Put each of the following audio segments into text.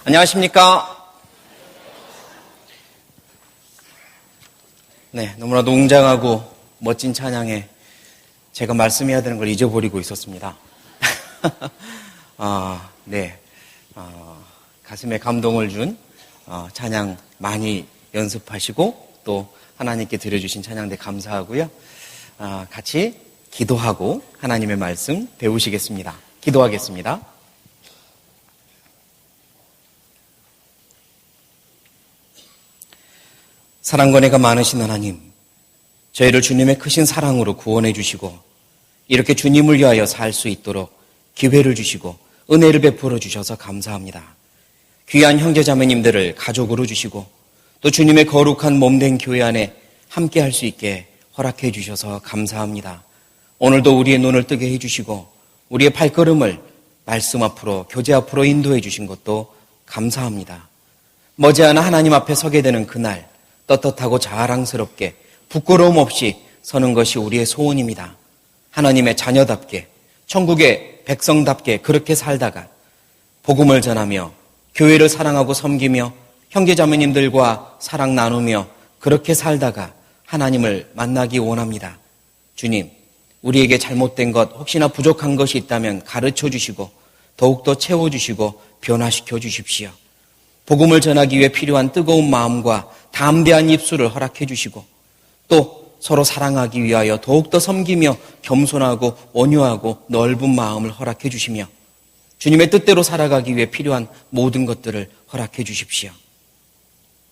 안녕하십니까? 네, 너무나도 웅장하고 멋진 찬양에 제가 말씀해야 되는 걸 잊어버리고 있었습니다. 가슴에 감동을 준 찬양 많이 연습하시고 또 하나님께 드려주신 찬양대 감사하고요. 같이 기도하고 하나님의 말씀 배우시겠습니다. 기도하겠습니다. 사랑과 은혜가 많으신 하나님, 저희를 주님의 크신 사랑으로 구원해 주시고 이렇게 주님을 위하여 살 수 있도록 기회를 주시고 은혜를 베풀어 주셔서 감사합니다. 귀한 형제자매님들을 가족으로 주시고 또 주님의 거룩한 몸된 교회 안에 함께 할 수 있게 허락해 주셔서 감사합니다. 오늘도 우리의 눈을 뜨게 해주시고 우리의 발걸음을 말씀 앞으로 교제 앞으로 인도해 주신 것도 감사합니다. 머지않아 하나님 앞에 서게 되는 그날 떳떳하고 자랑스럽게 부끄러움 없이 서는 것이 우리의 소원입니다. 하나님의 자녀답게 천국의 백성답게 그렇게 살다가 복음을 전하며 교회를 사랑하고 섬기며 형제자매님들과 사랑 나누며 그렇게 살다가 하나님을 만나기 원합니다. 주님, 우리에게 잘못된 것 혹시나 부족한 것이 있다면 가르쳐 주시고 더욱더 채워주시고 변화시켜 주십시오. 복음을 전하기 위해 필요한 뜨거운 마음과 담대한 입술을 허락해 주시고 또 서로 사랑하기 위하여 더욱더 섬기며 겸손하고 온유하고 넓은 마음을 허락해 주시며 주님의 뜻대로 살아가기 위해 필요한 모든 것들을 허락해 주십시오.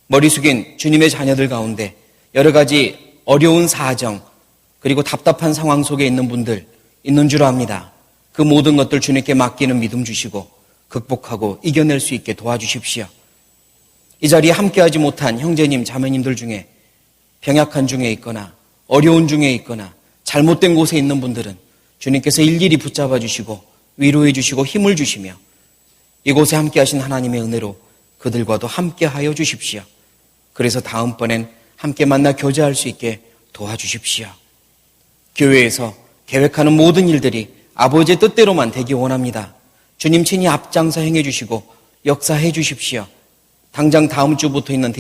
머리 숙인 주님의 자녀들 가운데 여러 가지 어려운 사정 그리고 답답한 상황 속에 있는 분들 있는 줄 압니다. 그 모든 것들 주님께 맡기는 믿음 주시고 극복하고 이겨낼 수 있게 도와주십시오. 이 자리에 함께하지 못한 형제님, 자매님들 중에 병약한 중에 있거나 어려운 중에 있거나 잘못된 곳에 있는 분들은 주님께서 일일이 붙잡아 주시고 위로해 주시고 힘을 주시며 이곳에 함께하신 하나님의 은혜로 그들과도 함께하여 주십시오. 그래서 다음번엔 함께 만나 교제할 수 있게 도와주십시오. 교회에서 계획하는 모든 일들이 아버지의 뜻대로만 되기 원합니다. 주님 친히 앞장서 행해 주시고 역사해 주십시오. 당장 다음 주부터 있는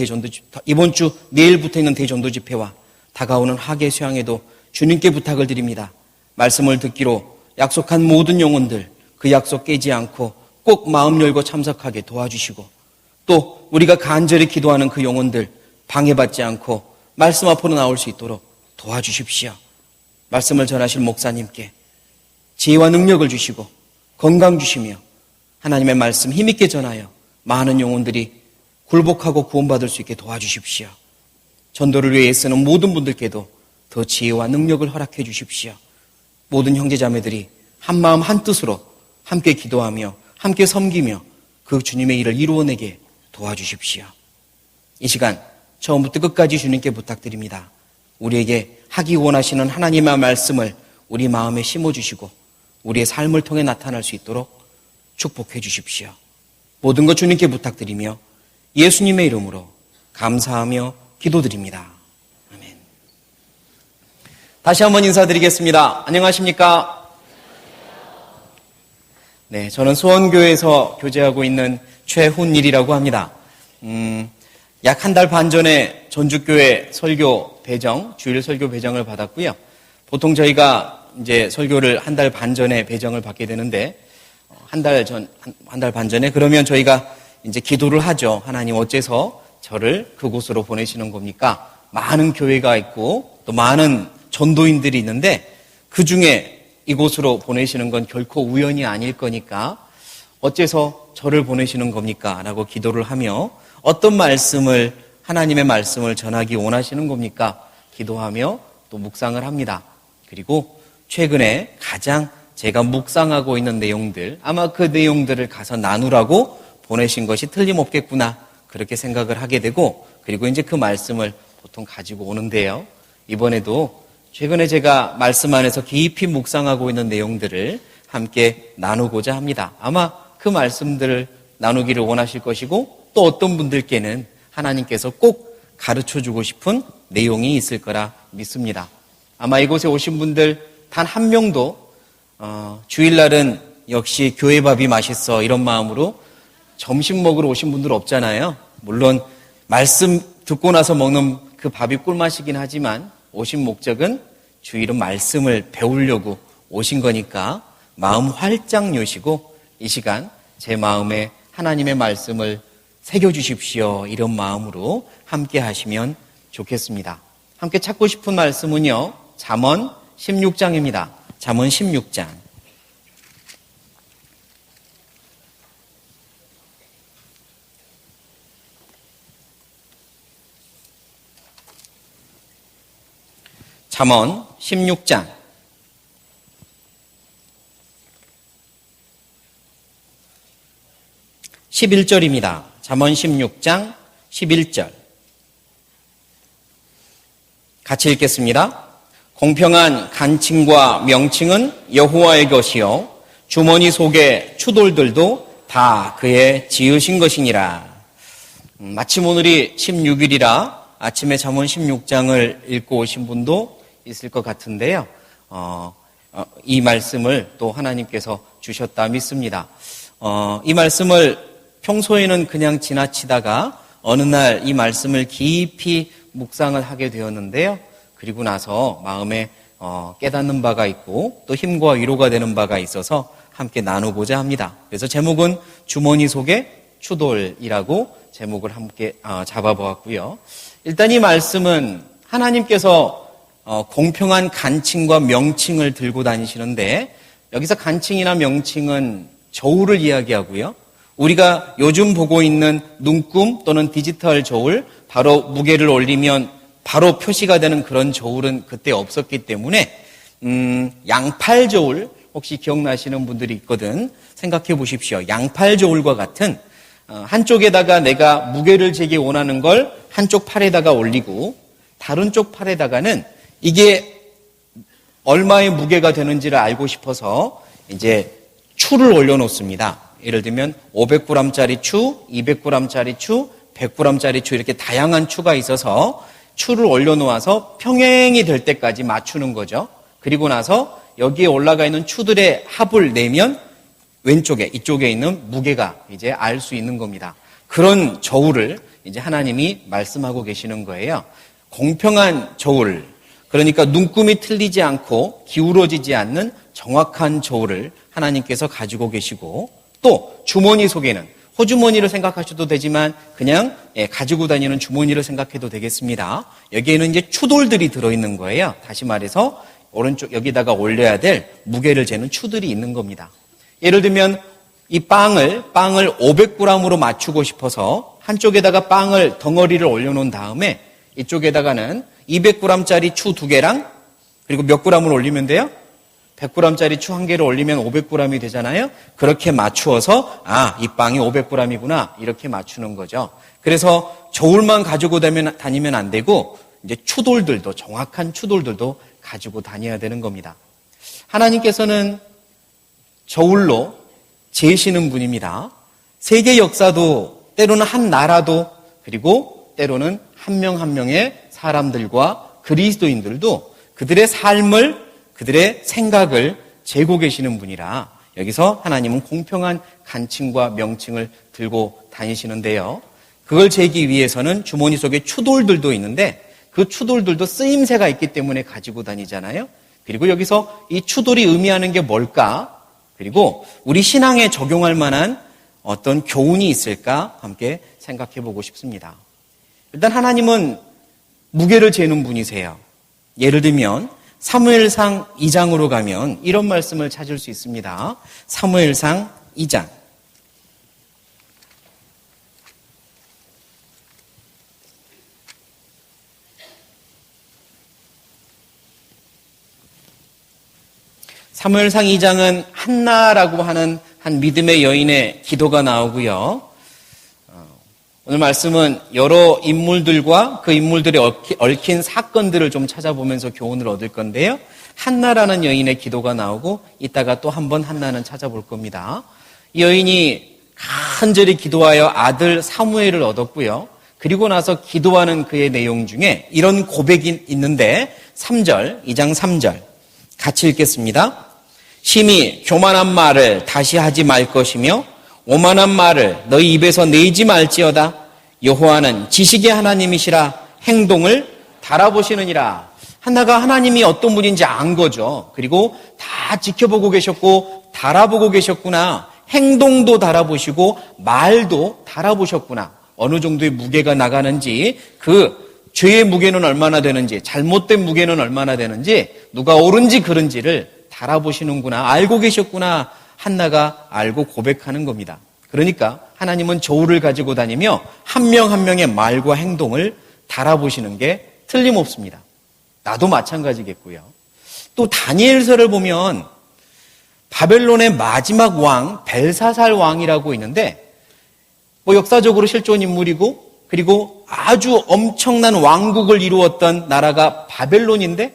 이번 주 내일부터 있는 대전도 집회와 다가오는 학예 수양에도 주님께 부탁을 드립니다. 말씀을 듣기로 약속한 모든 영혼들 그 약속 깨지 않고 꼭 마음 열고 참석하게 도와주시고 또 우리가 간절히 기도하는 그 영혼들 방해받지 않고 말씀 앞으로 나올 수 있도록 도와주십시오. 말씀을 전하실 목사님께 지혜와 능력을 주시고 건강 주시며 하나님의 말씀 힘있게 전하여 많은 영혼들이 굴복하고 구원받을 수 있게 도와주십시오. 전도를 위해 애쓰는 모든 분들께도 더 지혜와 능력을 허락해 주십시오. 모든 형제자매들이 한마음 한뜻으로 함께 기도하며 함께 섬기며 그 주님의 일을 이루어내게 도와주십시오. 이 시간 처음부터 끝까지 주님께 부탁드립니다. 우리에게 하기 원하시는 하나님의 말씀을 우리 마음에 심어주시고 우리의 삶을 통해 나타날 수 있도록 축복해 주십시오. 모든 것 주님께 부탁드리며 예수님의 이름으로 감사하며 기도드립니다. 아멘. 다시 한번 인사드리겠습니다. 안녕하십니까? 네, 저는 수원교회에서 교제하고 있는 최훈일이라고 합니다. 약 한 달 반 전에 전주교회 설교 배정, 주일 설교 배정을 받았고요. 보통 저희가 이제 설교를 한 달 반 전에 배정을 받게 되는데 한 달 반 전에 그러면 저희가 이제 기도를 하죠. 하나님 어째서 저를 그곳으로 보내시는 겁니까? 많은 교회가 있고 또 많은 전도인들이 있는데 그 중에 이곳으로 보내시는 건 결코 우연이 아닐 거니까 어째서 저를 보내시는 겁니까? 라고 기도를 하며 어떤 말씀을 하나님의 말씀을 전하기 원하시는 겁니까? 기도하며 또 묵상을 합니다. 그리고 최근에 가장 제가 묵상하고 있는 내용들 아마 그 내용들을 가서 나누라고 보내신 것이 틀림없겠구나 그렇게 생각을 하게 되고 그리고 이제 그 말씀을 보통 가지고 오는데요. 이번에도 최근에 제가 말씀 안에서 깊이 묵상하고 있는 내용들을 함께 나누고자 합니다. 아마 그 말씀들을 나누기를 원하실 것이고 또 어떤 분들께는 하나님께서 꼭 가르쳐주고 싶은 내용이 있을 거라 믿습니다. 아마 이곳에 오신 분들 단 한 명도 주일날은 역시 교회 밥이 맛있어 이런 마음으로 점심 먹으러 오신 분들 없잖아요. 물론 말씀 듣고 나서 먹는 그 밥이 꿀맛이긴 하지만 오신 목적은 주 이름 말씀을 배우려고 오신 거니까 마음 활짝 여시고 이 시간 제 마음에 하나님의 말씀을 새겨주십시오. 이런 마음으로 함께 하시면 좋겠습니다. 함께 찾고 싶은 말씀은요. 잠언 16장입니다. 잠언 16장. 잠언 16장 11절입니다. 잠언 16장 11절 같이 읽겠습니다. 공평한 간칭과 명칭은 여호와의 것이요 주머니 속의 추돌들도 다 그의 지으신 것이니라. 마침 오늘이 16일이라 아침에 잠언 16장을 읽고 오신 분도 있을 것 같은데요. 이 말씀을 또 하나님께서 주셨다 믿습니다. 이 말씀을 평소에는 그냥 지나치다가 어느 날 이 말씀을 깊이 묵상을 하게 되었는데요. 그리고 나서 마음에 깨닫는 바가 있고 또 힘과 위로가 되는 바가 있어서 함께 나누고자 합니다. 그래서 제목은 주머니 속의 추돌이라고 제목을 함께 잡아보았고요. 일단 이 말씀은 하나님께서 공평한 간칭과 명칭을 들고 다니시는데 여기서 간칭이나 명칭은 저울을 이야기하고요. 우리가 요즘 보고 있는 눈금 또는 디지털 저울, 바로 무게를 올리면 바로 표시가 되는 그런 저울은 그때 없었기 때문에 양팔 저울, 혹시 기억나시는 분들이 있거든 생각해 보십시오. 양팔 저울과 같은 한쪽에다가 내가 무게를 재기 원하는 걸 한쪽 팔에다가 올리고 다른 쪽 팔에다가는 이게 얼마의 무게가 되는지를 알고 싶어서 이제 추를 올려놓습니다. 예를 들면 500g짜리 추, 200g짜리 추, 100g짜리 추 이렇게 다양한 추가 있어서 추를 올려놓아서 평행이 될 때까지 맞추는 거죠. 그리고 나서 여기에 올라가 있는 추들의 합을 내면 왼쪽에 이쪽에 있는 무게가 이제 알 수 있는 겁니다. 그런 저울을 이제 하나님이 말씀하고 계시는 거예요. 공평한 저울, 그러니까 눈금이 틀리지 않고 기울어지지 않는 정확한 저울을 하나님께서 가지고 계시고 또 주머니 속에는 호주머니를 생각하셔도 되지만 그냥 가지고 다니는 주머니를 생각해도 되겠습니다. 여기에는 이제 추돌들이 들어있는 거예요. 다시 말해서 오른쪽 여기다가 올려야 될 무게를 재는 추들이 있는 겁니다. 예를 들면 이 빵을 500g으로 맞추고 싶어서 한쪽에다가 빵을 덩어리를 올려놓은 다음에 이쪽에다가는 200g짜리 추 2개랑 그리고 몇 g을 올리면 돼요? 100g짜리 추 1개를 올리면 500g이 되잖아요. 그렇게 맞추어서 이 빵이 500g이구나 이렇게 맞추는 거죠. 그래서 저울만 가지고 다니면 안 되고 이제 추돌들도 정확한 추돌들도 가지고 다녀야 되는 겁니다. 하나님께서는 저울로 재시는 분입니다. 세계 역사도 때로는 한 나라도 그리고 때로는 한 명 한 명의 사람들과 그리스도인들도 그들의 삶을 그들의 생각을 재고 계시는 분이라 여기서 하나님은 공평한 간칭과 명칭을 들고 다니시는데요. 그걸 재기 위해서는 주머니 속에 추돌들도 있는데 그 추돌들도 쓰임새가 있기 때문에 가지고 다니잖아요. 그리고 여기서 이 추돌이 의미하는 게 뭘까? 그리고 우리 신앙에 적용할 만한 어떤 교훈이 있을까? 함께 생각해 보고 싶습니다. 일단 하나님은 무게를 재는 분이세요. 예를 들면 사무엘상 2장으로 가면 이런 말씀을 찾을 수 있습니다. 사무엘상 2장. 사무엘상 2장은 한나라고 하는 한 믿음의 여인의 기도가 나오고요. 오늘 말씀은 여러 인물들과 그 인물들이 얽힌 사건들을 좀 찾아보면서 교훈을 얻을 건데요. 한나라는 여인의 기도가 나오고 이따가 또 한 번 한나는 찾아볼 겁니다. 이 여인이 간절히 기도하여 아들 사무엘을 얻었고요. 그리고 나서 기도하는 그의 내용 중에 이런 고백이 있는데 3절, 2장 3절 같이 읽겠습니다. 심히 교만한 말을 다시 하지 말 것이며 오만한 말을 너희 입에서 내지 말지어다. 여호와는 지식의 하나님이시라 행동을 달아보시느니라. 한나가 하나님이 어떤 분인지 안 거죠. 그리고 다 지켜보고 계셨고 달아보고 계셨구나. 행동도 달아보시고 말도 달아보셨구나. 어느 정도의 무게가 나가는지, 그 죄의 무게는 얼마나 되는지, 잘못된 무게는 얼마나 되는지, 누가 옳은지 그른지를 달아보시는구나, 알고 계셨구나. 한나가 알고 고백하는 겁니다. 그러니까 하나님은 저울을 가지고 다니며 한 명 한 명의 말과 행동을 달아보시는 게 틀림없습니다. 나도 마찬가지겠고요. 또 다니엘서를 보면 바벨론의 마지막 왕 벨사살 왕이라고 있는데, 역사적으로 실존 인물이고, 그리고 아주 엄청난 왕국을 이루었던 나라가 바벨론인데,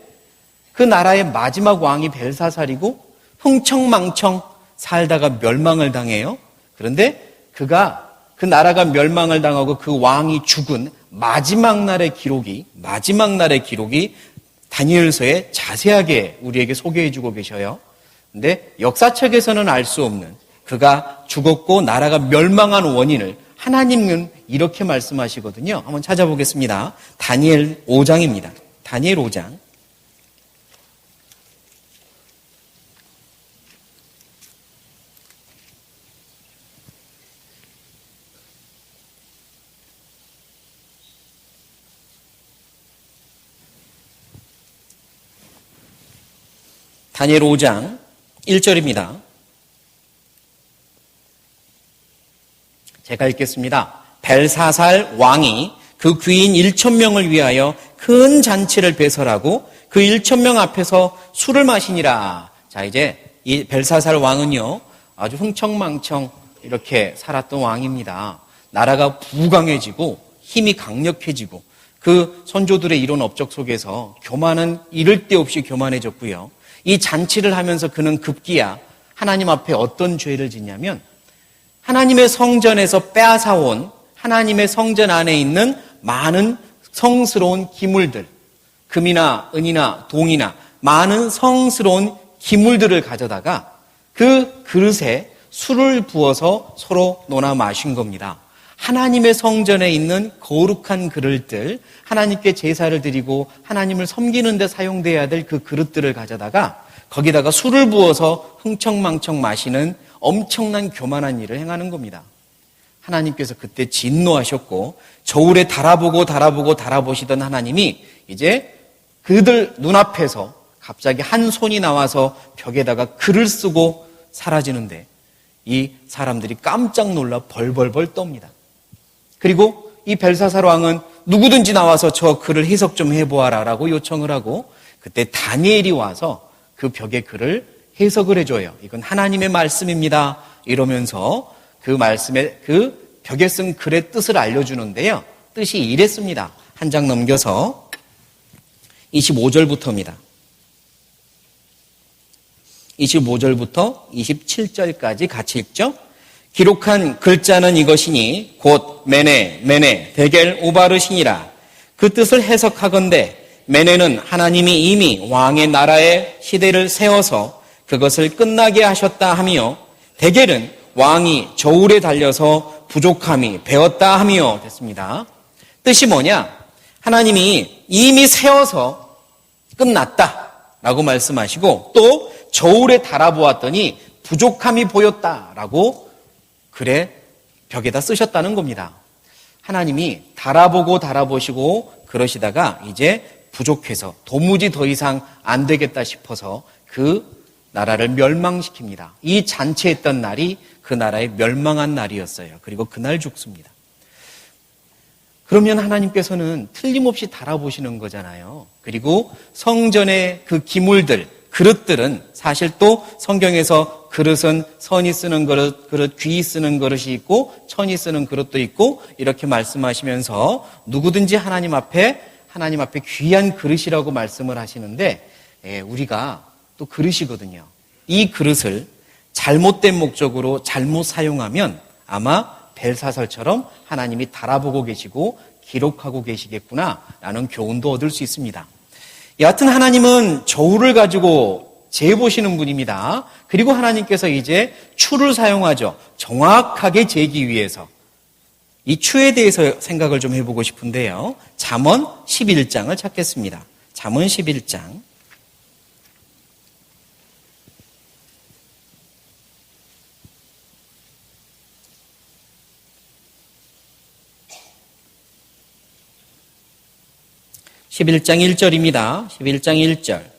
그 나라의 마지막 왕이 벨사살이고 흥청망청 살다가 멸망을 당해요. 그런데 그 나라가 멸망을 당하고 그 왕이 죽은 마지막 날의 기록이 다니엘서에 자세하게 우리에게 소개해주고 계셔요. 근데 역사책에서는 알 수 없는 그가 죽었고 나라가 멸망한 원인을 하나님은 이렇게 말씀하시거든요. 한번 찾아보겠습니다. 다니엘 5장입니다. 다니엘 5장. 다니엘 5장 1절입니다. 제가 읽겠습니다. 벨사살 왕이 그 귀인 1,000명을 위하여 큰 잔치를 배설하고 그 1,000명 앞에서 술을 마시니라. 자, 이제 이 벨사살 왕은요, 아주 흥청망청 이렇게 살았던 왕입니다. 나라가 부강해지고 힘이 강력해지고 그 선조들의 이런 업적 속에서 교만은 이를 데 없이 교만해졌고요. 이 잔치를 하면서 그는 급기야 하나님 앞에 어떤 죄를 짓냐면, 하나님의 성전에서 빼앗아온 하나님의 성전 안에 있는 많은 성스러운 기물들, 금이나 은이나 동이나 많은 성스러운 기물들을 가져다가 그 그릇에 술을 부어서 서로 논아 마신 겁니다. 하나님의 성전에 있는 거룩한 그릇들, 하나님께 제사를 드리고 하나님을 섬기는 데 사용돼야 될 그 그릇들을 가져다가 거기다가 술을 부어서 흥청망청 마시는 엄청난 교만한 일을 행하는 겁니다. 하나님께서 그때 진노하셨고 저울에 달아보시던 하나님이 이제 그들 눈앞에서 갑자기 한 손이 나와서 벽에다가 글을 쓰고 사라지는데 이 사람들이 깜짝 놀라 벌벌벌 떱니다. 그리고 이 벨사살 왕은 누구든지 나와서 저 글을 해석 좀 해보아라 라고 요청을 하고, 그때 다니엘이 와서 그 벽에 글을 해석을 해줘요. 이건 하나님의 말씀입니다 이러면서 그 말씀에 그 벽에 쓴 글의 뜻을 알려주는데요. 뜻이 이랬습니다. 한 장 넘겨서 25절부터입니다. 25절부터 27절까지 같이 읽죠. 기록한 글자는 이것이니 곧 메네 데겔 우바르시니라. 그 뜻을 해석하건대 메네는 하나님이 이미 왕의 나라의 시대를 세워서 그것을 끝나게 하셨다 하며, 데겔은 왕이 저울에 달려서 부족함이 배었다 하며 됐습니다. 뜻이 뭐냐? 하나님이 이미 세워서 끝났다라고 말씀하시고, 또 저울에 달아보았더니 부족함이 보였다라고 글에 벽에다 쓰셨다는 겁니다. 하나님이 달아보시고 그러시다가 이제 부족해서 도무지 더 이상 안 되겠다 싶어서 그 나라를 멸망시킵니다. 이 잔치했던 날이 그 나라의 멸망한 날이었어요. 그리고 그날 죽습니다. 그러면 하나님께서는 틀림없이 달아보시는 거잖아요. 그리고 성전의 그 기물들, 그릇들은 사실 또 성경에서 그릇은 선이 쓰는 그릇, 귀이 쓰는 그릇이 있고 천이 쓰는 그릇도 있고 이렇게 말씀하시면서 누구든지 하나님 앞에 귀한 그릇이라고 말씀을 하시는데, 우리가 또 그릇이거든요. 이 그릇을 잘못된 목적으로 잘못 사용하면 아마 벨사살처럼 하나님이 달아보고 계시고 기록하고 계시겠구나라는 교훈도 얻을 수 있습니다. 여하튼 하나님은 저울을 가지고 재보시는 분입니다. 그리고 하나님께서 이제 추를 사용하죠. 정확하게 재기 위해서. 이 추에 대해서 생각을 좀 해보고 싶은데요. 잠언 11장을 찾겠습니다. 잠언 11장. (11장 1절입니다) 11장 1절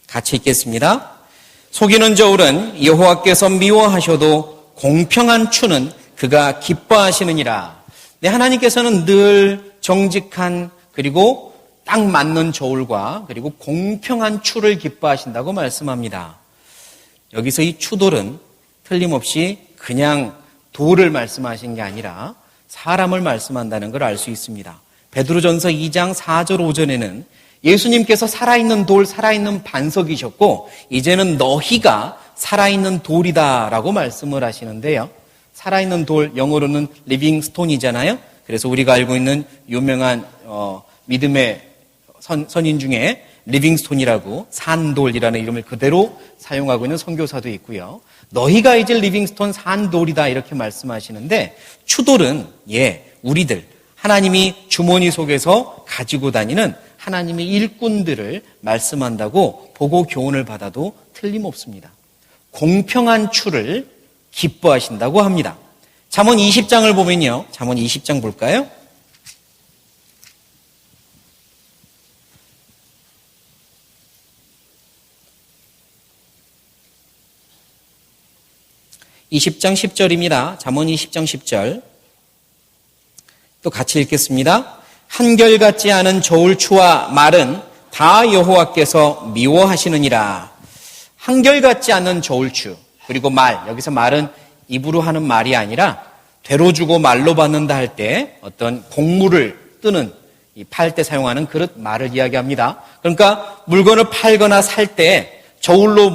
같이 읽겠습니다. 속이는 저울은 여호와께서 미워하셔도 공평한 추는 그가 기뻐하시느니라. 네, 하나님께서는 늘 정직한 그리고 딱 맞는 저울과 그리고 공평한 추를 기뻐하신다고 말씀합니다. 여기서 이 추돌은 틀림없이 그냥 돌을 말씀하신 게 아니라 사람을 말씀한다는 걸 알 수 있습니다. 베드로전서 2장 4절 5절에는 예수님께서 살아있는 돌, 살아있는 반석이셨고 이제는 너희가 살아있는 돌이다라고 말씀을 하시는데요. 살아있는 돌, 영어로는 리빙 스톤이잖아요. 그래서 우리가 알고 있는 유명한 믿음의 선인 중에 리빙 스톤이라고 산돌이라는 이름을 그대로 사용하고 있는 선교사도 있고요. 너희가 이제 리빙 스톤 산돌이다 이렇게 말씀하시는데 추돌은 우리들 하나님이 주머니 속에서 가지고 다니는 하나님의 일꾼들을 말씀한다고 보고 교훈을 받아도 틀림없습니다. 공평한 추를 기뻐하신다고 합니다. 잠언 20장을 보면요. 잠언 20장 볼까요? (20장 10절입니다) 잠언 20장 10절 또 같이 읽겠습니다. 한결같지 않은 저울추와 말은 다 여호와께서 미워하시느니라. 한결같지 않은 저울추 그리고 말, 여기서 말은 입으로 하는 말이 아니라 되로 주고 말로 받는다 할 때 어떤 곡물을 뜨는 팔 때 사용하는 그릇 말을 이야기합니다. 그러니까 물건을 팔거나 살 때 저울로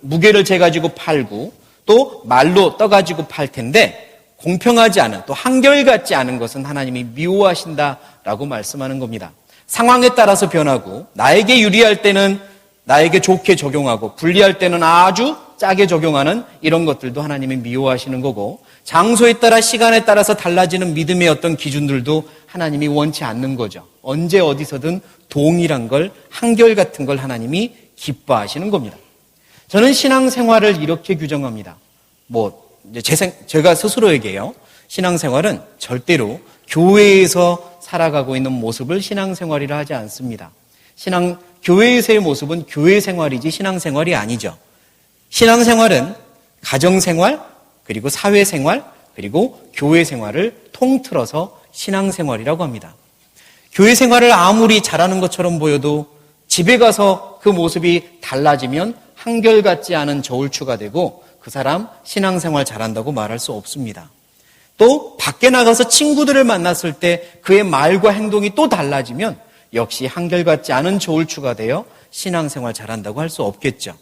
무게를 재가지고 팔고 또 말로 떠가지고 팔 텐데 공평하지 않은 또 한결같지 않은 것은 하나님이 미워하신다라고 말씀하는 겁니다. 상황에 따라서 변하고 나에게 유리할 때는 나에게 좋게 적용하고 불리할 때는 아주 짜게 적용하는 이런 것들도 하나님이 미워하시는 거고 장소에 따라 시간에 따라서 달라지는 믿음의 어떤 기준들도 하나님이 원치 않는 거죠. 언제 어디서든 동일한 걸 한결같은 걸 하나님이 기뻐하시는 겁니다. 저는 신앙생활을 이렇게 규정합니다. 제가 스스로에게요. 신앙생활은 절대로 교회에서 살아가고 있는 모습을 신앙생활이라 하지 않습니다. 교회에서의 모습은 교회 생활이지 신앙생활이 아니죠. 신앙생활은 가정생활, 그리고 사회생활, 그리고 교회 생활을 통틀어서 신앙생활이라고 합니다. 교회 생활을 아무리 잘하는 것처럼 보여도 집에 가서 그 모습이 달라지면 한결같지 않은 저울추가 되고 그 사람 신앙생활 잘한다고 말할 수 없습니다. 또 밖에 나가서 친구들을 만났을 때 그의 말과 행동이 또 달라지면 역시 한결같지 않은 저울추가 되어 신앙생활 잘한다고 할 수 없겠죠.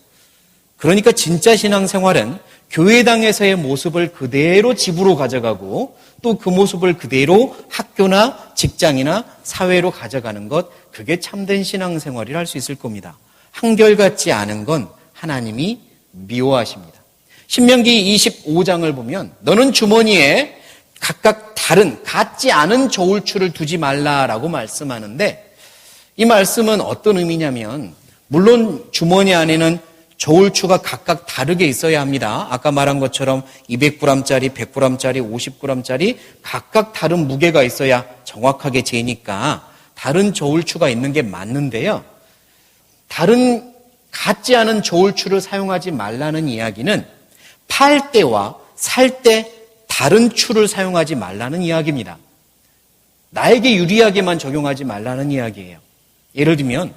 그러니까 진짜 신앙생활은 교회당에서의 모습을 그대로 집으로 가져가고 또 그 모습을 그대로 학교나 직장이나 사회로 가져가는 것, 그게 참된 신앙생활이라 할 수 있을 겁니다. 한결같지 않은 건 하나님이 미워하십니다. 신명기 25장을 보면 너는 주머니에 각각 다른 같지 않은 저울추를 두지 말라라고 말씀하는데 이 말씀은 어떤 의미냐면 물론 주머니 안에는 저울추가 각각 다르게 있어야 합니다. 아까 말한 것처럼 200g짜리, 100g짜리, 50g짜리 각각 다른 무게가 있어야 정확하게 재니까 다른 저울추가 있는 게 맞는데요. 다른 같지 않은 저울추를 사용하지 말라는 이야기는 팔 때와 살 때 다른 추를 사용하지 말라는 이야기입니다. 나에게 유리하게만 적용하지 말라는 이야기예요. 예를 들면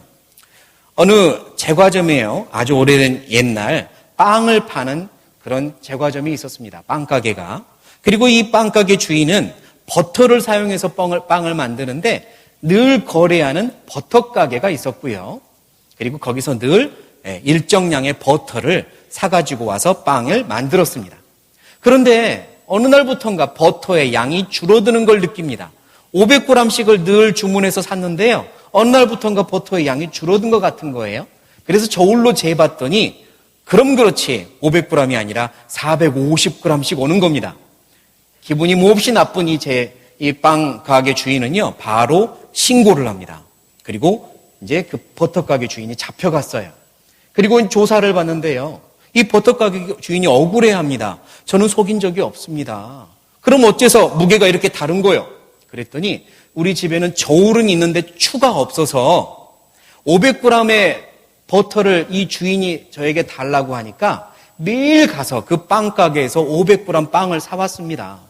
어느 제과점에요. 아주 오래된 옛날 빵을 파는 그런 제과점이 있었습니다. 빵가게가. 그리고 이 빵가게 주인은 버터를 사용해서 빵을 만드는데 늘 거래하는 버터 가게가 있었고요. 그리고 거기서 늘 일정량의 버터를 사가지고 와서 빵을 만들었습니다. 그런데 어느 날부턴가 버터의 양이 줄어드는 걸 느낍니다. 500g씩을 늘 주문해서 샀는데요. 어느 날부턴가 버터의 양이 줄어든 것 같은 거예요. 그래서 저울로 재봤더니 그럼 그렇지 500g이 아니라 450g씩 오는 겁니다. 기분이 몹시 나쁜 이 빵 가게 주인은요, 바로 신고를 합니다. 그리고 이제 그 버터 가게 주인이 잡혀갔어요. 그리고 조사를 받는데요, 이 버터 가게 주인이 억울해합니다. 저는 속인 적이 없습니다. 그럼 어째서 무게가 이렇게 다른 거요? 그랬더니 우리 집에는 저울은 있는데 추가 없어서 500g의 버터를 이 주인이 저에게 달라고 하니까 매일 가서 그 빵 가게에서 500g 빵을 사왔습니다.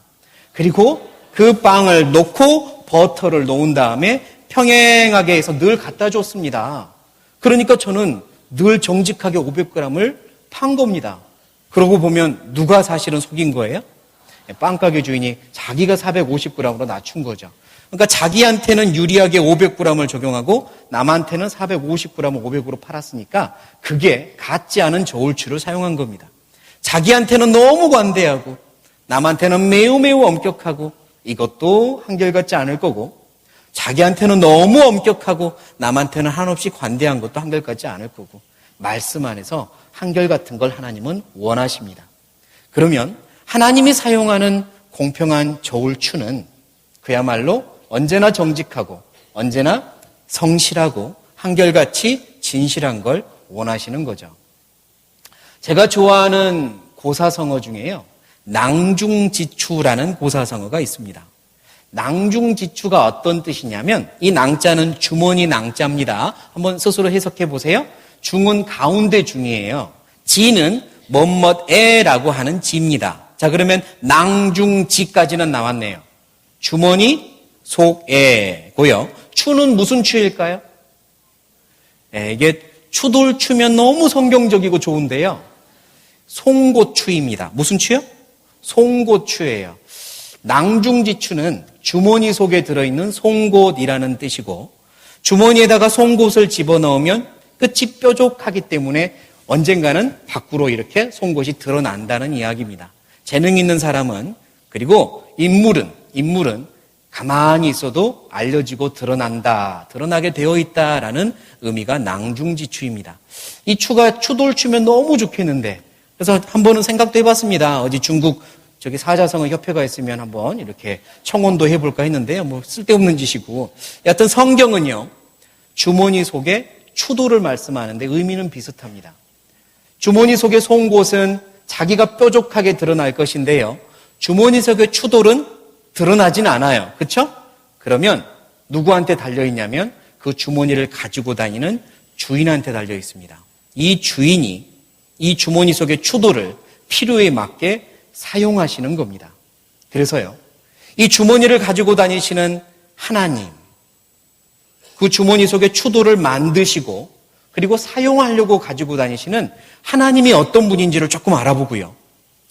그리고 그 빵을 놓고 버터를 놓은 다음에 평행하게 해서 늘 갖다 줬습니다. 그러니까 저는 늘 정직하게 500g을 판 겁니다. 그러고 보면 누가 사실은 속인 거예요? 빵가게 주인이 자기가 450g으로 낮춘 거죠. 그러니까 자기한테는 유리하게 500g을 적용하고 남한테는 450g을 500으로 팔았으니까 그게 같지 않은 저울추를 사용한 겁니다. 자기한테는 너무 관대하고 남한테는 매우 엄격하고 이것도 한결같지 않을 거고, 자기한테는 너무 엄격하고 남한테는 한없이 관대한 것도 한결같지 않을 거고, 말씀 안에서 한결같은 걸 하나님은 원하십니다. 그러면 하나님이 사용하는 공평한 저울추는 그야말로 언제나 정직하고 언제나 성실하고 한결같이 진실한 걸 원하시는 거죠. 제가 좋아하는 고사성어 중에요, 낭중지추라는 고사성어가 있습니다. 낭중지추가 어떤 뜻이냐면, 이 낭자는 주머니 낭자입니다. 한번 스스로 해석해 보세요. 중은 가운데 중이에요. 지는 뭐뭐에라고 하는 지입니다. 자, 그러면 낭중지까지는 나왔네요. 주머니 속에고요. 추는 무슨 추일까요? 이게 추돌추면 너무 성경적이고 좋은데요, 송곳추입니다. 무슨 추요? 송곳추예요. 낭중지추는 주머니 속에 들어있는 송곳이라는 뜻이고, 주머니에다가 송곳을 집어넣으면 끝이 뾰족하기 때문에 언젠가는 밖으로 이렇게 송곳이 드러난다는 이야기입니다. 재능 있는 사람은, 그리고 인물은 가만히 있어도 알려지고 드러나게 되어 있다라는 의미가 낭중지추입니다. 이 추가 추돌추면 너무 좋겠는데, 그래서 한 번은 생각도 해봤습니다. 어디 중국 저기 사자성어 협회가 있으면 한번 이렇게 청원도 해볼까 했는데요, 뭐 쓸데없는 짓이고. 여하튼 성경은요, 주머니 속에 추도를 말씀하는데 의미는 비슷합니다. 주머니 속의 송곳은 자기가 뾰족하게 드러날 것인데요, 주머니 속의 추돌은 드러나진 않아요. 그렇죠? 그러면 누구한테 달려있냐면 그 주머니를 가지고 다니는 주인한테 달려있습니다. 이 주인이 이 주머니 속의 추도를 필요에 맞게 사용하시는 겁니다. 그래서요, 이 주머니를 가지고 다니시는 하나님, 그 주머니 속의 추도를 만드시고 그리고 사용하려고 가지고 다니시는 하나님이 어떤 분인지를 조금 알아보고요,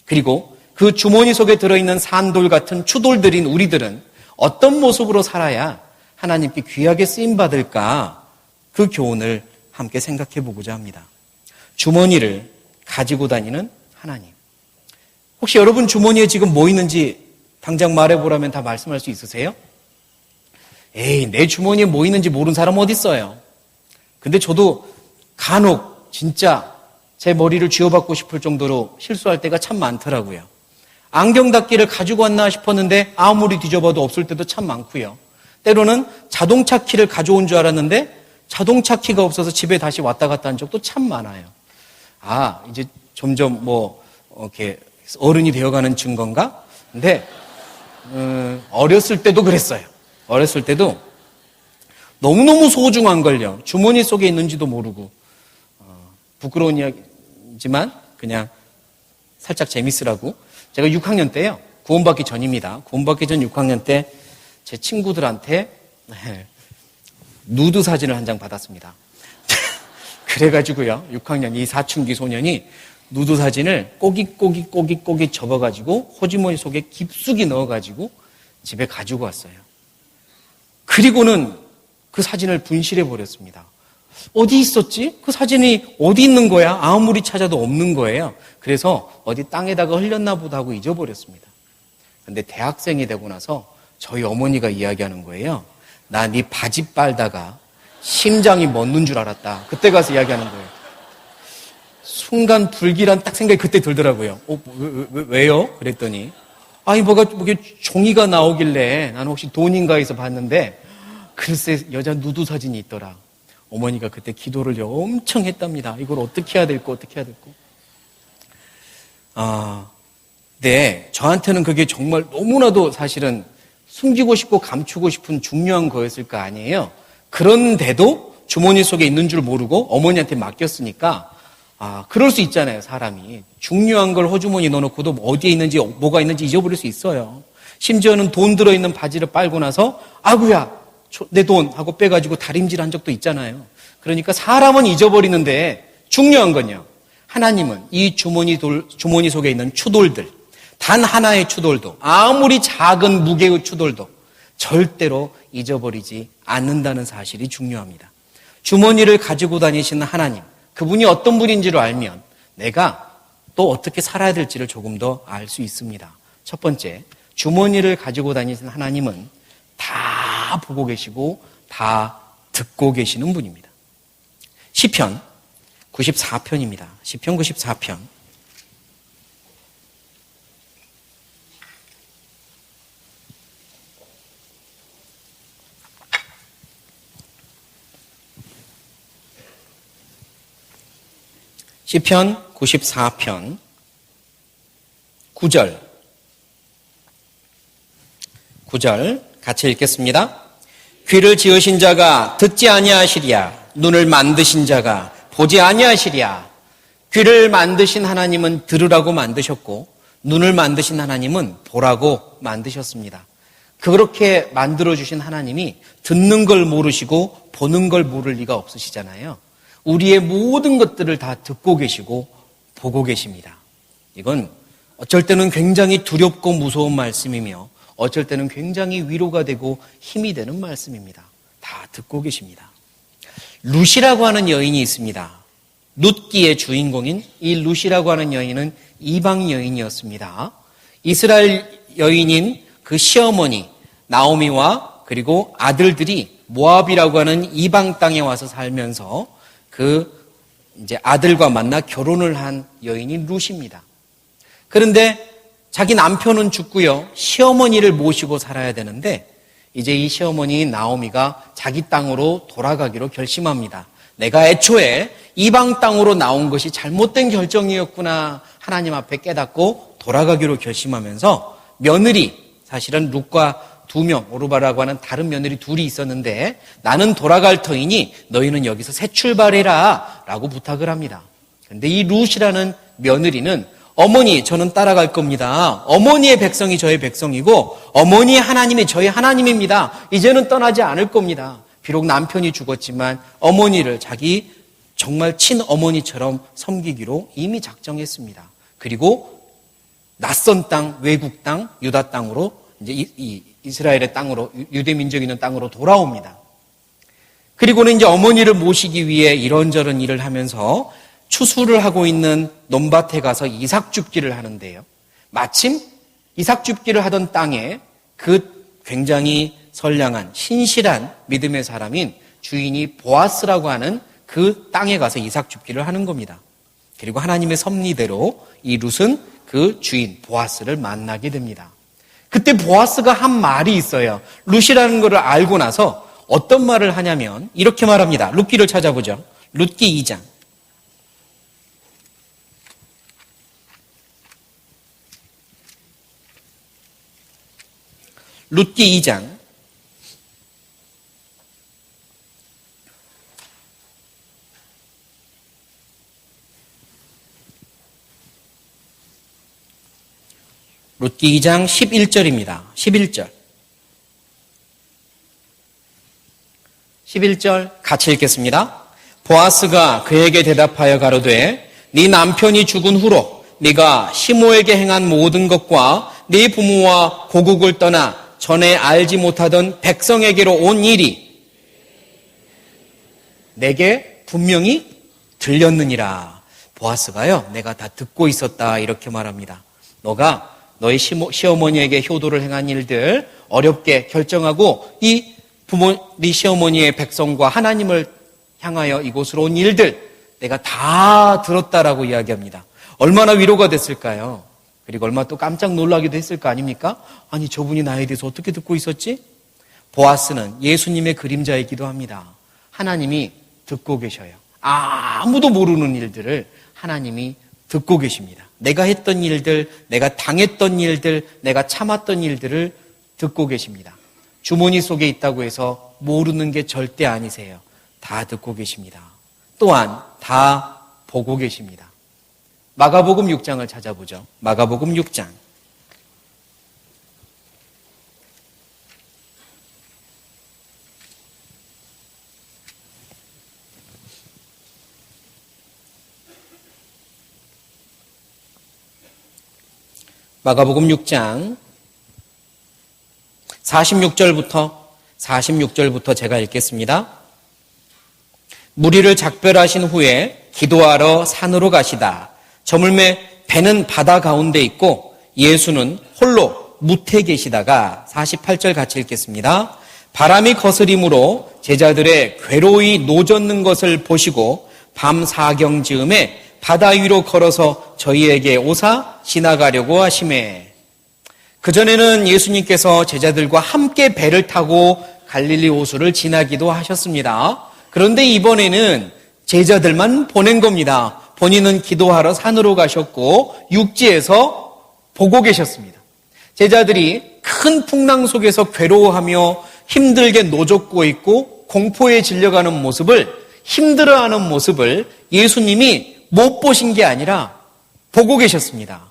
그리고 그 주머니 속에 들어있는 산돌 같은 추돌들인 우리들은 어떤 모습으로 살아야 하나님께 귀하게 쓰임받을까, 그 교훈을 함께 생각해 보고자 합니다. 주머니를 가지고 다니는 하나님. 혹시 여러분 주머니에 지금 뭐 있는지 당장 말해보라면 다 말씀할 수 있으세요? 에이, 내 주머니에 뭐 있는지 모르는 사람 어디 있어요? 근데 저도 간혹 진짜 제 머리를 쥐어받고 싶을 정도로 실수할 때가 참 많더라고요. 안경 닦기를 가지고 왔나 싶었는데 아무리 뒤져봐도 없을 때도 참 많고요. 때로는 자동차 키를 가져온 줄 알았는데 자동차 키가 없어서 집에 다시 왔다 갔다 한 적도 참 많아요. 아, 이제 점점 이렇게 어른이 되어가는 증거인가? 근데 어렸을 때도 그랬어요. 어렸을 때도 너무너무 소중한 걸요, 주머니 속에 있는지도 모르고, 부끄러운 이야기지만 그냥 살짝 재밌으라고, 제가 6학년 때요, 구원받기 전입니다. 구원받기 전 6학년 때 제 친구들한테 누드 사진을 한 장 받았습니다. 그래가지고요, 6학년 이 사춘기 소년이 누드 사진을 꼬깃 접어가지고 호주머니 속에 깊숙이 넣어가지고 집에 가지고 왔어요. 그리고는 그 사진을 분실해버렸습니다. 어디 있었지? 그 사진이 어디 있는 거야? 아무리 찾아도 없는 거예요. 그래서 어디 땅에다가 흘렸나 보다 하고 잊어버렸습니다. 근데 대학생이 되고 나서 저희 어머니가 이야기하는 거예요. 나 네 바지 빨다가 심장이 멎는 줄 알았다. 그때 가서 이야기하는 거예요. 순간 불길한 딱 생각이 그때 들더라고요. 왜요? 그랬더니 아니 뭐가 종이가 나오길래 나는 혹시 돈인가 해서 봤는데 글쎄 여자 누드 사진이 있더라. 어머니가 그때 기도를 엄청 했답니다. 이걸 어떻게 해야 될까 어떻게 해야 될까. 네, 저한테는 그게 정말 너무나도 사실은 숨기고 싶고 감추고 싶은 중요한 거였을 거 아니에요. 그런데도 주머니 속에 있는 줄 모르고 어머니한테 맡겼으니까 그럴 수 있잖아요. 사람이 중요한 걸 호주머니 넣어놓고도 어디에 있는지 뭐가 있는지 잊어버릴 수 있어요. 심지어는 돈 들어있는 바지를 빨고 나서 아구야 내 돈 하고 빼가지고 다림질한 적도 있잖아요. 그러니까 사람은 잊어버리는데 중요한 건요, 하나님은 이 주머니 속에 있는 추돌들, 단 하나의 추돌도, 아무리 작은 무게의 추돌도 절대로 잊어버리지 않는다는 사실이 중요합니다. 주머니를 가지고 다니시는 하나님, 그분이 어떤 분인지를 알면 내가 또 어떻게 살아야 될지를 조금 더 알 수 있습니다. 첫 번째, 주머니를 가지고 다니시는 하나님은 다 보고 계시고 다 듣고 계시는 분입니다. 시편 94편입니다. 시편 94편. 시편 94편 9절 같이 읽겠습니다. 귀를 지으신 자가 듣지 아니하시리야. 눈을 만드신 자가 보지 아니하시리야. 귀를 만드신 하나님은 들으라고 만드셨고 눈을 만드신 하나님은 보라고 만드셨습니다. 그렇게 만들어주신 하나님이 듣는 걸 모르시고 보는 걸 모를 리가 없으시잖아요. 우리의 모든 것들을 다 듣고 계시고 보고 계십니다. 이건 어쩔 때는 굉장히 두렵고 무서운 말씀이며 어쩔 때는 굉장히 위로가 되고 힘이 되는 말씀입니다. 다 듣고 계십니다. 룻이라고 하는 여인이 있습니다. 룻기의 주인공인 이 룻이라고 하는 여인은 이방 여인이었습니다. 이스라엘 여인인 그 시어머니 나오미와 그리고 아들들이 모압이라고 하는 이방 땅에 와서 살면서 이제 아들과 만나 결혼을 한 여인이 룻입니다. 그런데 자기 남편은 죽고요, 시어머니를 모시고 살아야 되는데 이제 이 시어머니 나오미가 자기 땅으로 돌아가기로 결심합니다. 내가 애초에 이방 땅으로 나온 것이 잘못된 결정이었구나 하나님 앞에 깨닫고 돌아가기로 결심하면서 며느리, 사실은 룻과 2명, 오르바라고 하는 다른 며느리 둘이 있었는데 나는 돌아갈 터이니 너희는 여기서 새 출발해라 라고 부탁을 합니다. 그런데 이 룻이라는 며느리는 어머니, 저는 따라갈 겁니다. 어머니의 백성이 저의 백성이고 어머니의 하나님이 저의 하나님입니다. 이제는 떠나지 않을 겁니다. 비록 남편이 죽었지만 어머니를 자기 정말 친어머니처럼 섬기기로 이미 작정했습니다. 그리고 낯선 땅, 외국 땅, 유다 땅으로 이제 이 이스라엘의 땅으로, 유대 민족이 있는 땅으로 돌아옵니다. 그리고는 이제 어머니를 모시기 위해 이런저런 일을 하면서 추수를 하고 있는 논밭에 가서 이삭 줍기를 하는데요. 마침 이삭 줍기를 하던 땅에 그 굉장히 선량한 신실한 믿음의 사람인 주인이 보아스라고 하는 그 땅에 가서 이삭 줍기를 하는 겁니다. 그리고 하나님의 섭리대로 이 룻은 그 주인 보아스를 만나게 됩니다. 그때 보아스가 한 말이 있어요. 룻이라는 것을 알고 나서 어떤 말을 하냐면 이렇게 말합니다. 룻기를 찾아보죠. 룻기 2장. 룻기 2장 11절입니다. 11절 같이 읽겠습니다. 보아스가 그에게 대답하여 가로되 네 남편이 죽은 후로 네가 시모에게 행한 모든 것과 네 부모와 고국을 떠나 전에 알지 못하던 백성에게로 온 일이 내게 분명히 들렸느니라. 보아스가요, 내가 다 듣고 있었다 이렇게 말합니다. 너가 너희 시어머니에게 효도를 행한 일들, 어렵게 결정하고 네 시어머니의 백성과 하나님을 향하여 이곳으로 온 일들 내가 다 들었다라고 이야기합니다. 얼마나 위로가 됐을까요? 그리고 얼마나 또 깜짝 놀라기도 했을 거 아닙니까? 아니, 저분이 나에 대해서 어떻게 듣고 있었지? 보아스는 예수님의 그림자이기도 합니다. 하나님이 듣고 계셔요. 아무도 모르는 일들을 하나님이 듣고 계십니다. 내가 했던 일들, 내가 당했던 일들, 내가 참았던 일들을 듣고 계십니다. 주머니 속에 있다고 해서 모르는 게 절대 아니세요. 다 듣고 계십니다. 또한 다 보고 계십니다. 마가복음 6장을 찾아보죠. 마가복음 6장. 마가복음 6장 46절부터 제가 읽겠습니다. 무리를 작별하신 후에 기도하러 산으로 가시다. 저물매 배는 바다 가운데 있고 예수는 홀로 무태 계시다가 48절 같이 읽겠습니다. 바람이 거스림으로 제자들의 괴로이 노젓는 것을 보시고 밤 사경즈음에 바다 위로 걸어서 저희에게 오사 지나가려고 하시매. 그전에는 예수님께서 제자들과 함께 배를 타고 갈릴리 호수를 지나기도 하셨습니다. 그런데 이번에는 제자들만 보낸 겁니다. 본인은 기도하러 산으로 가셨고 육지에서 보고 계셨습니다. 제자들이 큰 풍랑 속에서 괴로워하며 힘들게 노젓고 있고 공포에 질려가는 모습을, 힘들어하는 모습을 예수님이 못 보신 게 아니라 보고 계셨습니다.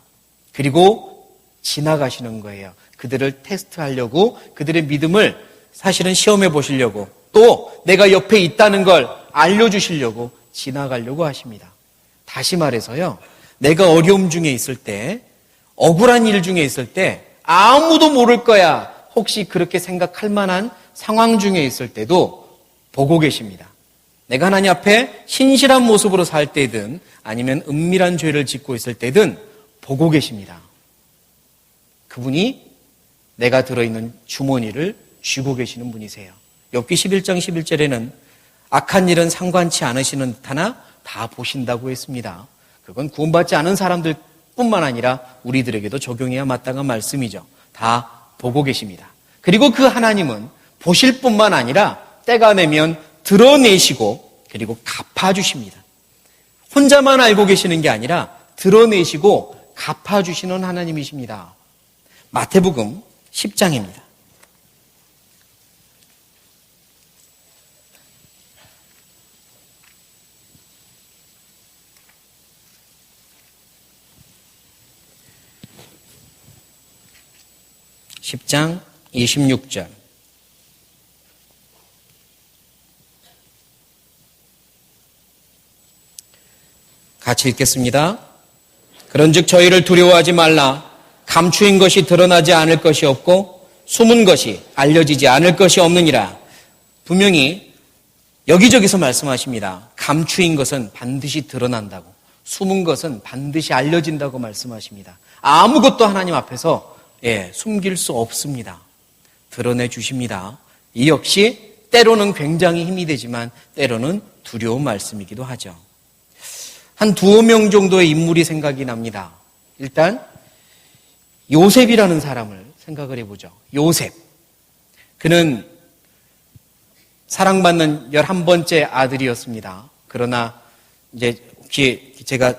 그리고 지나가시는 거예요. 그들을 테스트하려고, 그들의 믿음을 사실은 시험해 보시려고, 또 내가 옆에 있다는 걸 알려주시려고 지나가려고 하십니다. 다시 말해서요, 내가 어려움 중에 있을 때, 억울한 일 중에 있을 때 아무도 모를 거야 혹시 그렇게 생각할 만한 상황 중에 있을 때도 보고 계십니다. 내가 하나님 앞에 신실한 모습으로 살 때든 아니면 은밀한 죄를 짓고 있을 때든 보고 계십니다. 그분이 내가 들어있는 주머니를 쥐고 계시는 분이세요. 욥기 11장 11절에는 악한 일은 상관치 않으시는 듯하나 다 보신다고 했습니다. 그건 구원받지 않은 사람들 뿐만 아니라 우리들에게도 적용해야 마땅한 말씀이죠. 다 보고 계십니다. 그리고 그 하나님은 보실 뿐만 아니라 때가 되면 드러내시고 그리고 갚아주십니다. 혼자만 알고 계시는 게 아니라 드러내시고 갚아주시는 하나님이십니다. 마태복음 10장입니다. (10장) 26절. 같이 읽겠습니다. 그런즉 저희를 두려워하지 말라. 감추인 것이 드러나지 않을 것이 없고 숨은 것이 알려지지 않을 것이 없느니라. 분명히 여기저기서 말씀하십니다. 감추인 것은 반드시 드러난다고, 숨은 것은 반드시 알려진다고 말씀하십니다. 아무것도 하나님 앞에서 숨길 수 없습니다. 드러내 주십니다. 이 역시 때로는 굉장히 힘이 되지만 때로는 두려운 말씀이기도 하죠. 한 두어 명 정도의 인물이 생각이 납니다. 일단 요셉이라는 사람을 생각을 해보죠. 요셉. 그는 사랑받는 11번째 아들이었습니다. 그러나 이제 혹시 제가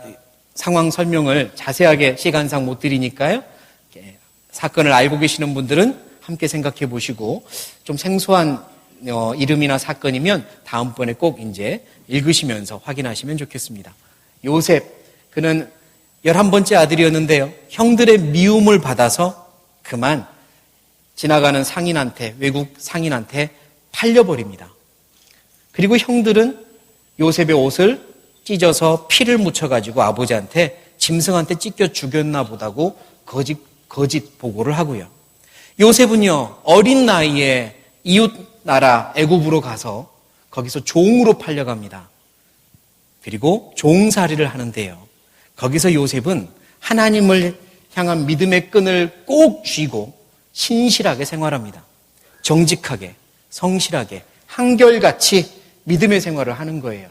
상황 설명을 자세하게 시간상 못 드리니까요. 사건을 알고 계시는 분들은 함께 생각해 보시고 좀 생소한 이름이나 사건이면 다음번에 꼭 이제 읽으시면서 확인하시면 좋겠습니다. 요셉, 그는 11번째 아들이었는데요. 형들의 미움을 받아서 그만 지나가는 상인한테, 외국 상인한테 팔려버립니다. 그리고 형들은 요셉의 옷을 찢어서 피를 묻혀가지고 아버지한테 짐승한테 찢겨 죽였나 보다고 거짓 보고를 하고요. 요셉은요, 어린 나이에 이웃 나라 애굽으로 가서 거기서 종으로 팔려갑니다. 그리고 종살이를 하는데요. 거기서 요셉은 하나님을 향한 믿음의 끈을 꼭 쥐고 신실하게 생활합니다. 정직하게, 성실하게, 한결같이 믿음의 생활을 하는 거예요.